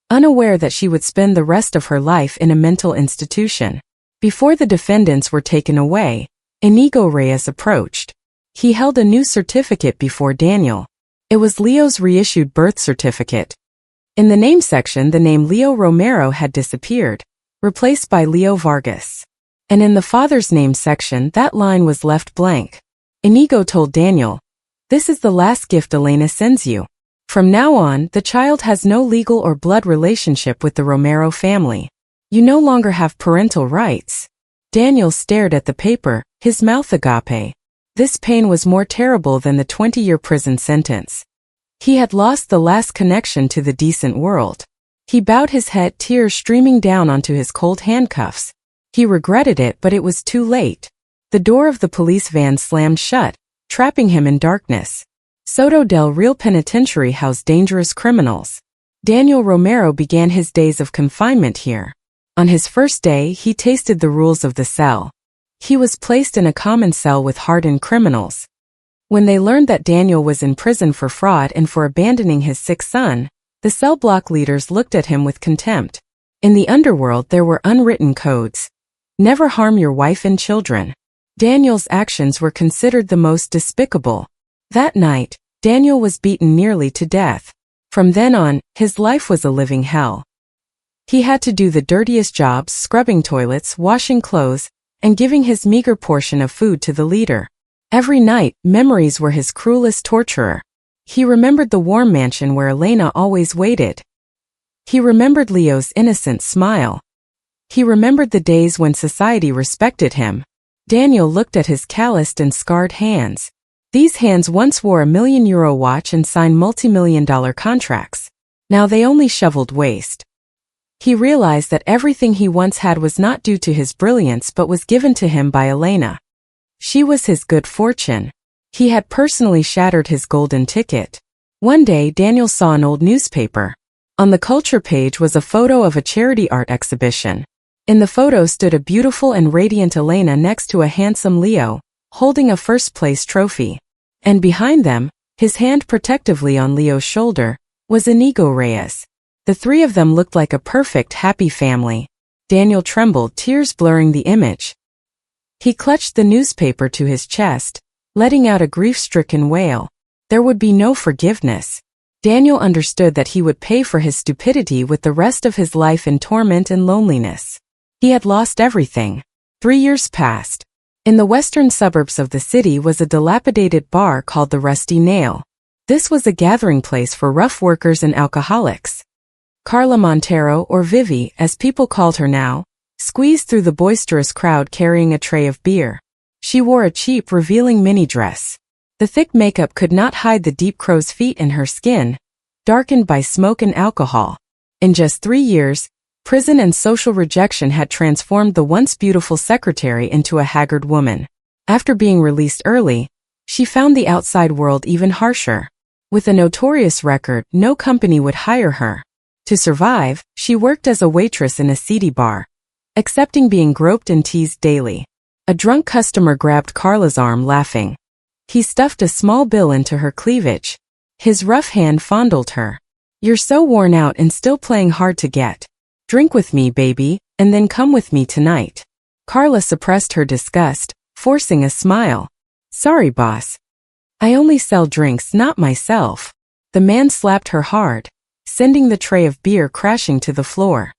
unaware that she would spend the rest of her life in a mental institution. Before the defendants were taken away, Inigo Reyes approached. He held a new certificate before Daniel. It was Leo's reissued birth certificate. In the name section, the name Leo Romero had disappeared, replaced by Leo Vargas. And in the father's name section, that line was left blank. Inigo told Daniel, "This is the last gift Elena sends you. From now on, the child has no legal or blood relationship with the Romero family. You no longer have parental rights." Daniel stared at the paper, his mouth agape. This pain was more terrible than the 20-year prison sentence. He had lost the last connection to the decent world. He bowed his head, tears streaming down onto his cold handcuffs. He regretted it, but it was too late. The door of the police van slammed shut, trapping him in darkness. Soto del Real Penitentiary housed dangerous criminals. Daniel Romero began his days of confinement here. On his first day, he tasted the rules of the cell. He was placed in a common cell with hardened criminals. When they learned that Daniel was in prison for fraud and for abandoning his sick son, the cell block leaders looked at him with contempt. In the underworld there were unwritten codes. Never harm your wife and children. Daniel's actions were considered the most despicable. That night, Daniel was beaten nearly to death. From then on, his life was a living hell. He had to do the dirtiest jobs, scrubbing toilets, washing clothes, and giving his meager portion of food to the leader. Every night, memories were his cruelest torturer. He remembered the warm mansion where Elena always waited. He remembered Leo's innocent smile. He remembered the days when society respected him. Daniel looked at his calloused and scarred hands. These hands once wore a €1,000,000 watch and signed multi-million-dollar contracts. Now they only shoveled waste. He realized that everything he once had was not due to his brilliance but was given to him by Elena. She was his good fortune. He had personally shattered his golden ticket. One day Daniel saw an old newspaper. On the culture page was a photo of a charity art exhibition. In the photo stood a beautiful and radiant Elena next to a handsome Leo, holding a first-place trophy. And behind them, his hand protectively on Leo's shoulder, was Inigo Reyes. The three of them looked like a perfect, happy family. Daniel trembled, tears blurring the image. He clutched the newspaper to his chest, letting out a grief-stricken wail. There would be no forgiveness. Daniel understood that he would pay for his stupidity with the rest of his life in torment and loneliness. He had lost everything. 3 years passed. In the western suburbs of the city was a dilapidated bar called the Rusty Nail. This was a gathering place for rough workers and alcoholics. Carla Montero, or Vivi, as people called her now, squeezed through the boisterous crowd carrying a tray of beer. She wore a cheap, revealing mini dress. The thick makeup could not hide the deep crow's feet in her skin, darkened by smoke and alcohol. In just 3 years, prison and social rejection had transformed the once beautiful secretary into a haggard woman. After being released early, she found the outside world even harsher. With a notorious record, no company would hire her. To survive, she worked as a waitress in a seedy bar, accepting being groped and teased daily. A drunk customer grabbed Carla's arm, laughing. He stuffed a small bill into her cleavage. His rough hand fondled her. "You're so worn out and still playing hard to get. Drink with me, baby, and then come with me tonight." Carla suppressed her disgust, forcing a smile. "Sorry, boss. I only sell drinks, not myself." The man slapped her hard, sending the tray of beer crashing to the floor.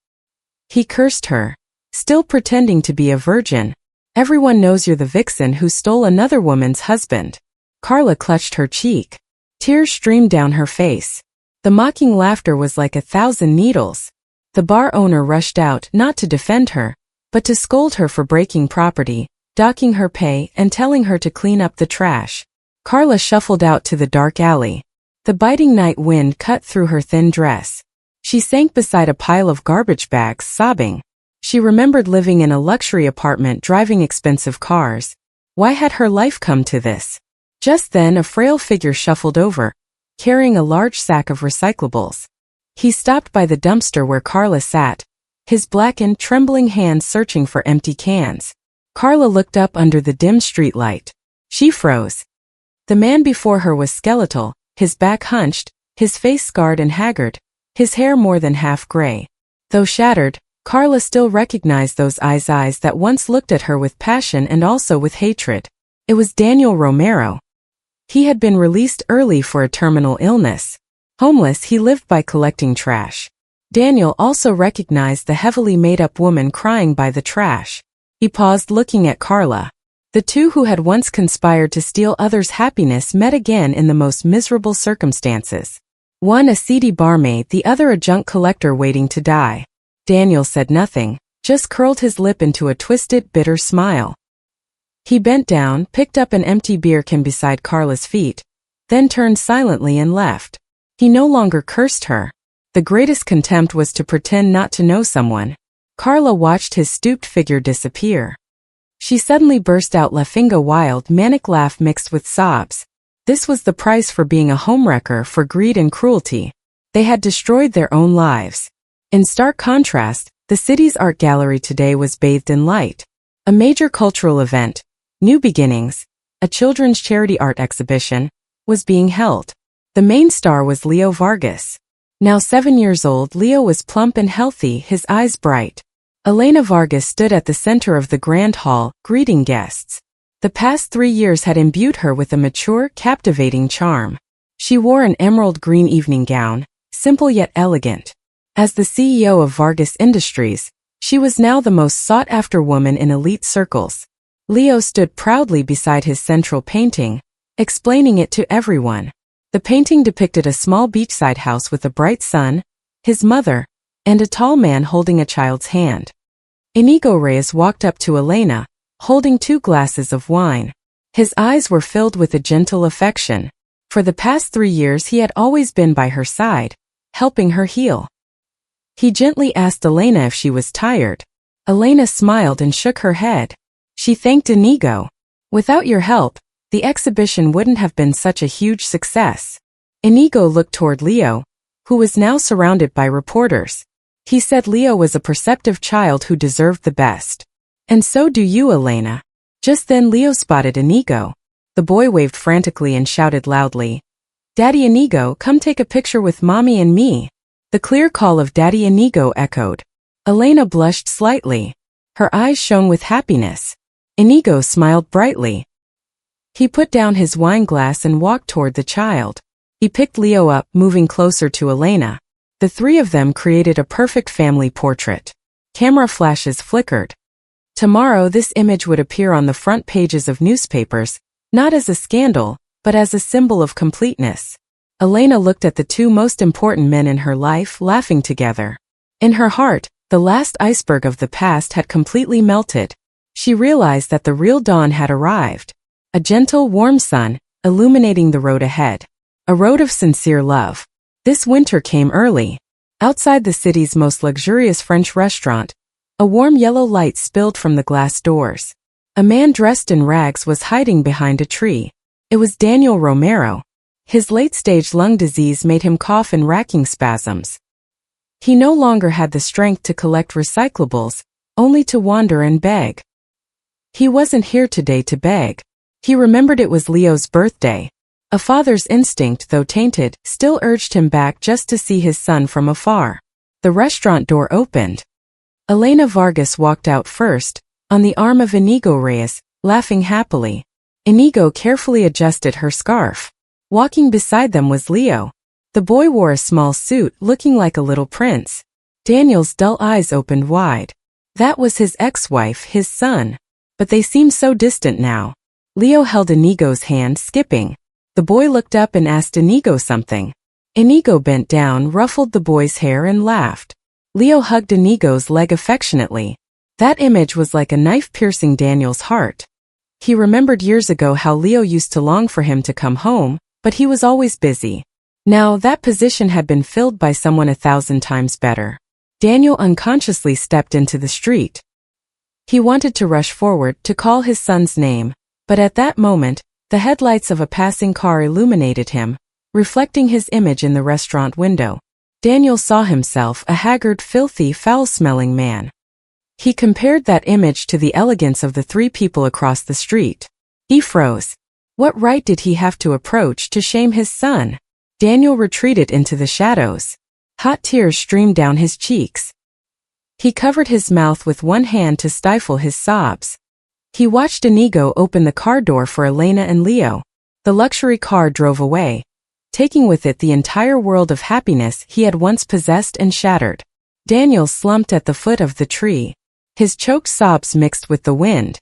He cursed her, still pretending to be a virgin. "Everyone knows you're the vixen who stole another woman's husband." Carla clutched her cheek. Tears streamed down her face. The mocking laughter was like 1,000 needles. The bar owner rushed out, not to defend her, but to scold her for breaking property, docking her pay, and telling her to clean up the trash. Carla shuffled out to the dark alley. The biting night wind cut through her thin dress. She sank beside a pile of garbage bags, sobbing. She remembered living in a luxury apartment, driving expensive cars. Why had her life come to this? Just then a frail figure shuffled over, carrying a large sack of recyclables. He stopped by the dumpster where Carla sat, his blackened, trembling hands searching for empty cans. Carla looked up under the dim streetlight. She froze. The man before her was skeletal, his back hunched, his face scarred and haggard, his hair more than half gray. Though shattered, Carla still recognized those eyes that once looked at her with passion and also with hatred. It was Daniel Romero. He had been released early for a terminal illness. Homeless, he lived by collecting trash. Daniel also recognized the heavily made-up woman crying by the trash. He paused, looking at Carla. The two who had once conspired to steal others' happiness met again in the most miserable circumstances. One a seedy barmaid, the other a junk collector waiting to die. Daniel said nothing, just curled his lip into a twisted, bitter smile. He bent down, picked up an empty beer can beside Carla's feet, then turned silently and left. He no longer cursed her. The greatest contempt was to pretend not to know someone. Carla watched his stooped figure disappear. She suddenly burst out laughing, a wild, manic laugh mixed with sobs. This was the price for being a homewrecker, for greed and cruelty. They had destroyed their own lives. In stark contrast, the city's art gallery today was bathed in light. A major cultural event, New Beginnings, a children's charity art exhibition, was being held. The main star was Leo Vargas. Now 7 years old, Leo was plump and healthy, his eyes bright. Elena Vargas stood at the center of the grand hall, greeting guests. The past 3 years had imbued her with a mature, captivating charm. She wore an emerald green evening gown, simple yet elegant. As the CEO of Vargas Industries, she was now the most sought-after woman in elite circles. Leo stood proudly beside his central painting, explaining it to everyone. The painting depicted a small beachside house with a bright sun, his mother, and a tall man holding a child's hand. Inigo Reyes walked up to Elena, holding 2 glasses of wine. His eyes were filled with a gentle affection. For the past 3 years he had always been by her side, helping her heal. He gently asked Elena if she was tired. Elena smiled and shook her head. She thanked Inigo. Without your help, the exhibition wouldn't have been such a huge success. Inigo looked toward Leo, who was now surrounded by reporters. He said Leo was a perceptive child who deserved the best. And so do you, Elena. Just then Leo spotted Inigo. The boy waved frantically and shouted loudly, "Daddy Inigo, come take a picture with Mommy and me." The clear call of Daddy Inigo echoed. Elena blushed slightly. Her eyes shone with happiness. Inigo smiled brightly. He put down his wine glass and walked toward the child. He picked Leo up, moving closer to Elena. The 3 of them created a perfect family portrait. Camera flashes flickered. Tomorrow this image would appear on the front pages of newspapers, not as a scandal, but as a symbol of completeness. Elena looked at the 2 most important men in her life, laughing together. In her heart, the last iceberg of the past had completely melted. She realized that the real dawn had arrived. A gentle, warm sun, illuminating the road ahead. A road of sincere love. This winter came early. Outside the city's most luxurious French restaurant, a warm yellow light spilled from the glass doors. A man dressed in rags was hiding behind a tree. It was Daniel Romero. His late-stage lung disease made him cough in racking spasms. He no longer had the strength to collect recyclables, only to wander and beg. He wasn't here today to beg. He remembered it was Leo's birthday. A father's instinct, though tainted, still urged him back just to see his son from afar. The restaurant door opened. Elena Vargas walked out first, on the arm of Inigo Reyes, laughing happily. Inigo carefully adjusted her scarf. Walking beside them was Leo. The boy wore a small suit, looking like a little prince. Daniel's dull eyes opened wide. That was his ex-wife, his son. But they seemed so distant now. Leo held Inigo's hand, skipping. The boy looked up and asked Inigo something. Inigo bent down, ruffled the boy's hair and laughed. Leo hugged Inigo's leg affectionately. That image was like a knife piercing Daniel's heart. He remembered years ago how Leo used to long for him to come home, but he was always busy. Now that position had been filled by someone 1,000 times better. Daniel unconsciously stepped into the street. He wanted to rush forward to call his son's name, but at that moment, the headlights of a passing car illuminated him, reflecting his image in the restaurant window. Daniel saw himself a haggard, filthy, foul-smelling man. He compared that image to the elegance of the three people across the street. He froze. What right did he have to approach to shame his son? Daniel retreated into the shadows. Hot tears streamed down his cheeks. He covered his mouth with one hand to stifle his sobs. He watched Inigo open the car door for Elena and Leo. The luxury car drove away, taking with it the entire world of happiness he had once possessed and shattered. Daniel slumped at the foot of the tree. His choked sobs mixed with the wind.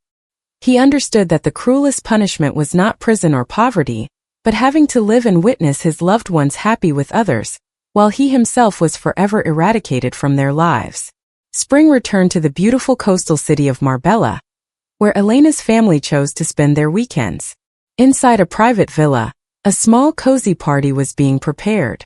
He understood that the cruelest punishment was not prison or poverty, but having to live and witness his loved ones happy with others, while he himself was forever eradicated from their lives. Spring returned to the beautiful coastal city of Marbella, where Elena's family chose to spend their weekends. Inside a private villa, a small cozy party was being prepared.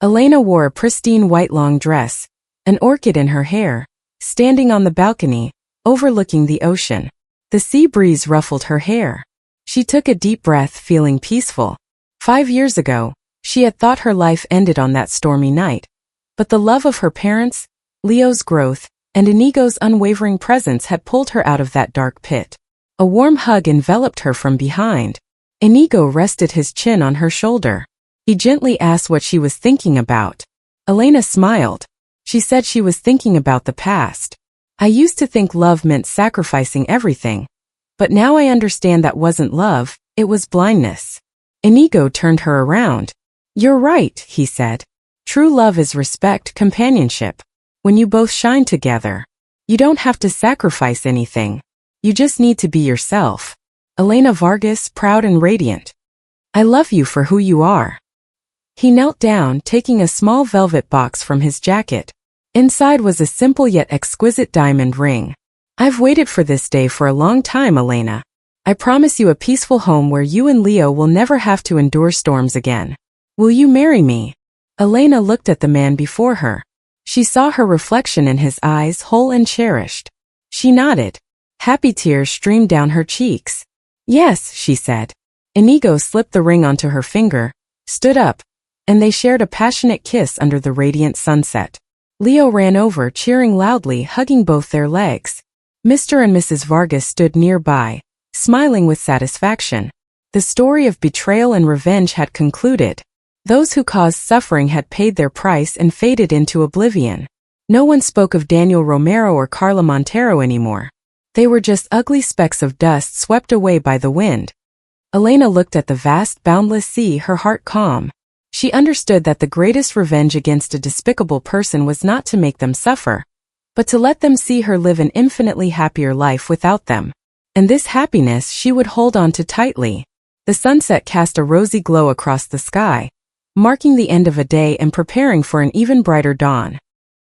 Elena wore a pristine white long dress, an orchid in her hair, standing on the balcony, overlooking the ocean. The sea breeze ruffled her hair. She took a deep breath, feeling peaceful. 5 years ago, she had thought her life ended on that stormy night. But the love of her parents, Leo's growth, and Inigo's unwavering presence had pulled her out of that dark pit. A warm hug enveloped her from behind. Inigo rested his chin on her shoulder. He gently asked what she was thinking about. Elena smiled. She said she was thinking about the past. I used to think love meant sacrificing everything. But now I understand that wasn't love, it was blindness. Inigo turned her around. You're right, he said. True love is respect, companionship. When you both shine together, you don't have to sacrifice anything. You just need to be yourself. Elena Vargas, proud and radiant. I love you for who you are. He knelt down, taking a small velvet box from his jacket. Inside was a simple yet exquisite diamond ring. I've waited for this day for a long time, Elena. I promise you a peaceful home where you and Leo will never have to endure storms again. Will you marry me? Elena looked at the man before her. She saw her reflection in his eyes, whole and cherished. She nodded. Happy tears streamed down her cheeks. Yes, she said. Inigo slipped the ring onto her finger, stood up, and they shared a passionate kiss under the radiant sunset. Leo ran over, cheering loudly, hugging both their legs. Mr. and Mrs. Vargas stood nearby, smiling with satisfaction. The story of betrayal and revenge had concluded. Those who caused suffering had paid their price and faded into oblivion. No one spoke of Daniel Romero or Carla Montero anymore. They were just ugly specks of dust swept away by the wind. Elena looked at the vast, boundless sea, her heart calm. She understood that the greatest revenge against a despicable person was not to make them suffer, but to let them see her live an infinitely happier life without them. And this happiness she would hold on to tightly. The sunset cast a rosy glow across the sky, marking the end of a day and preparing for an even brighter dawn.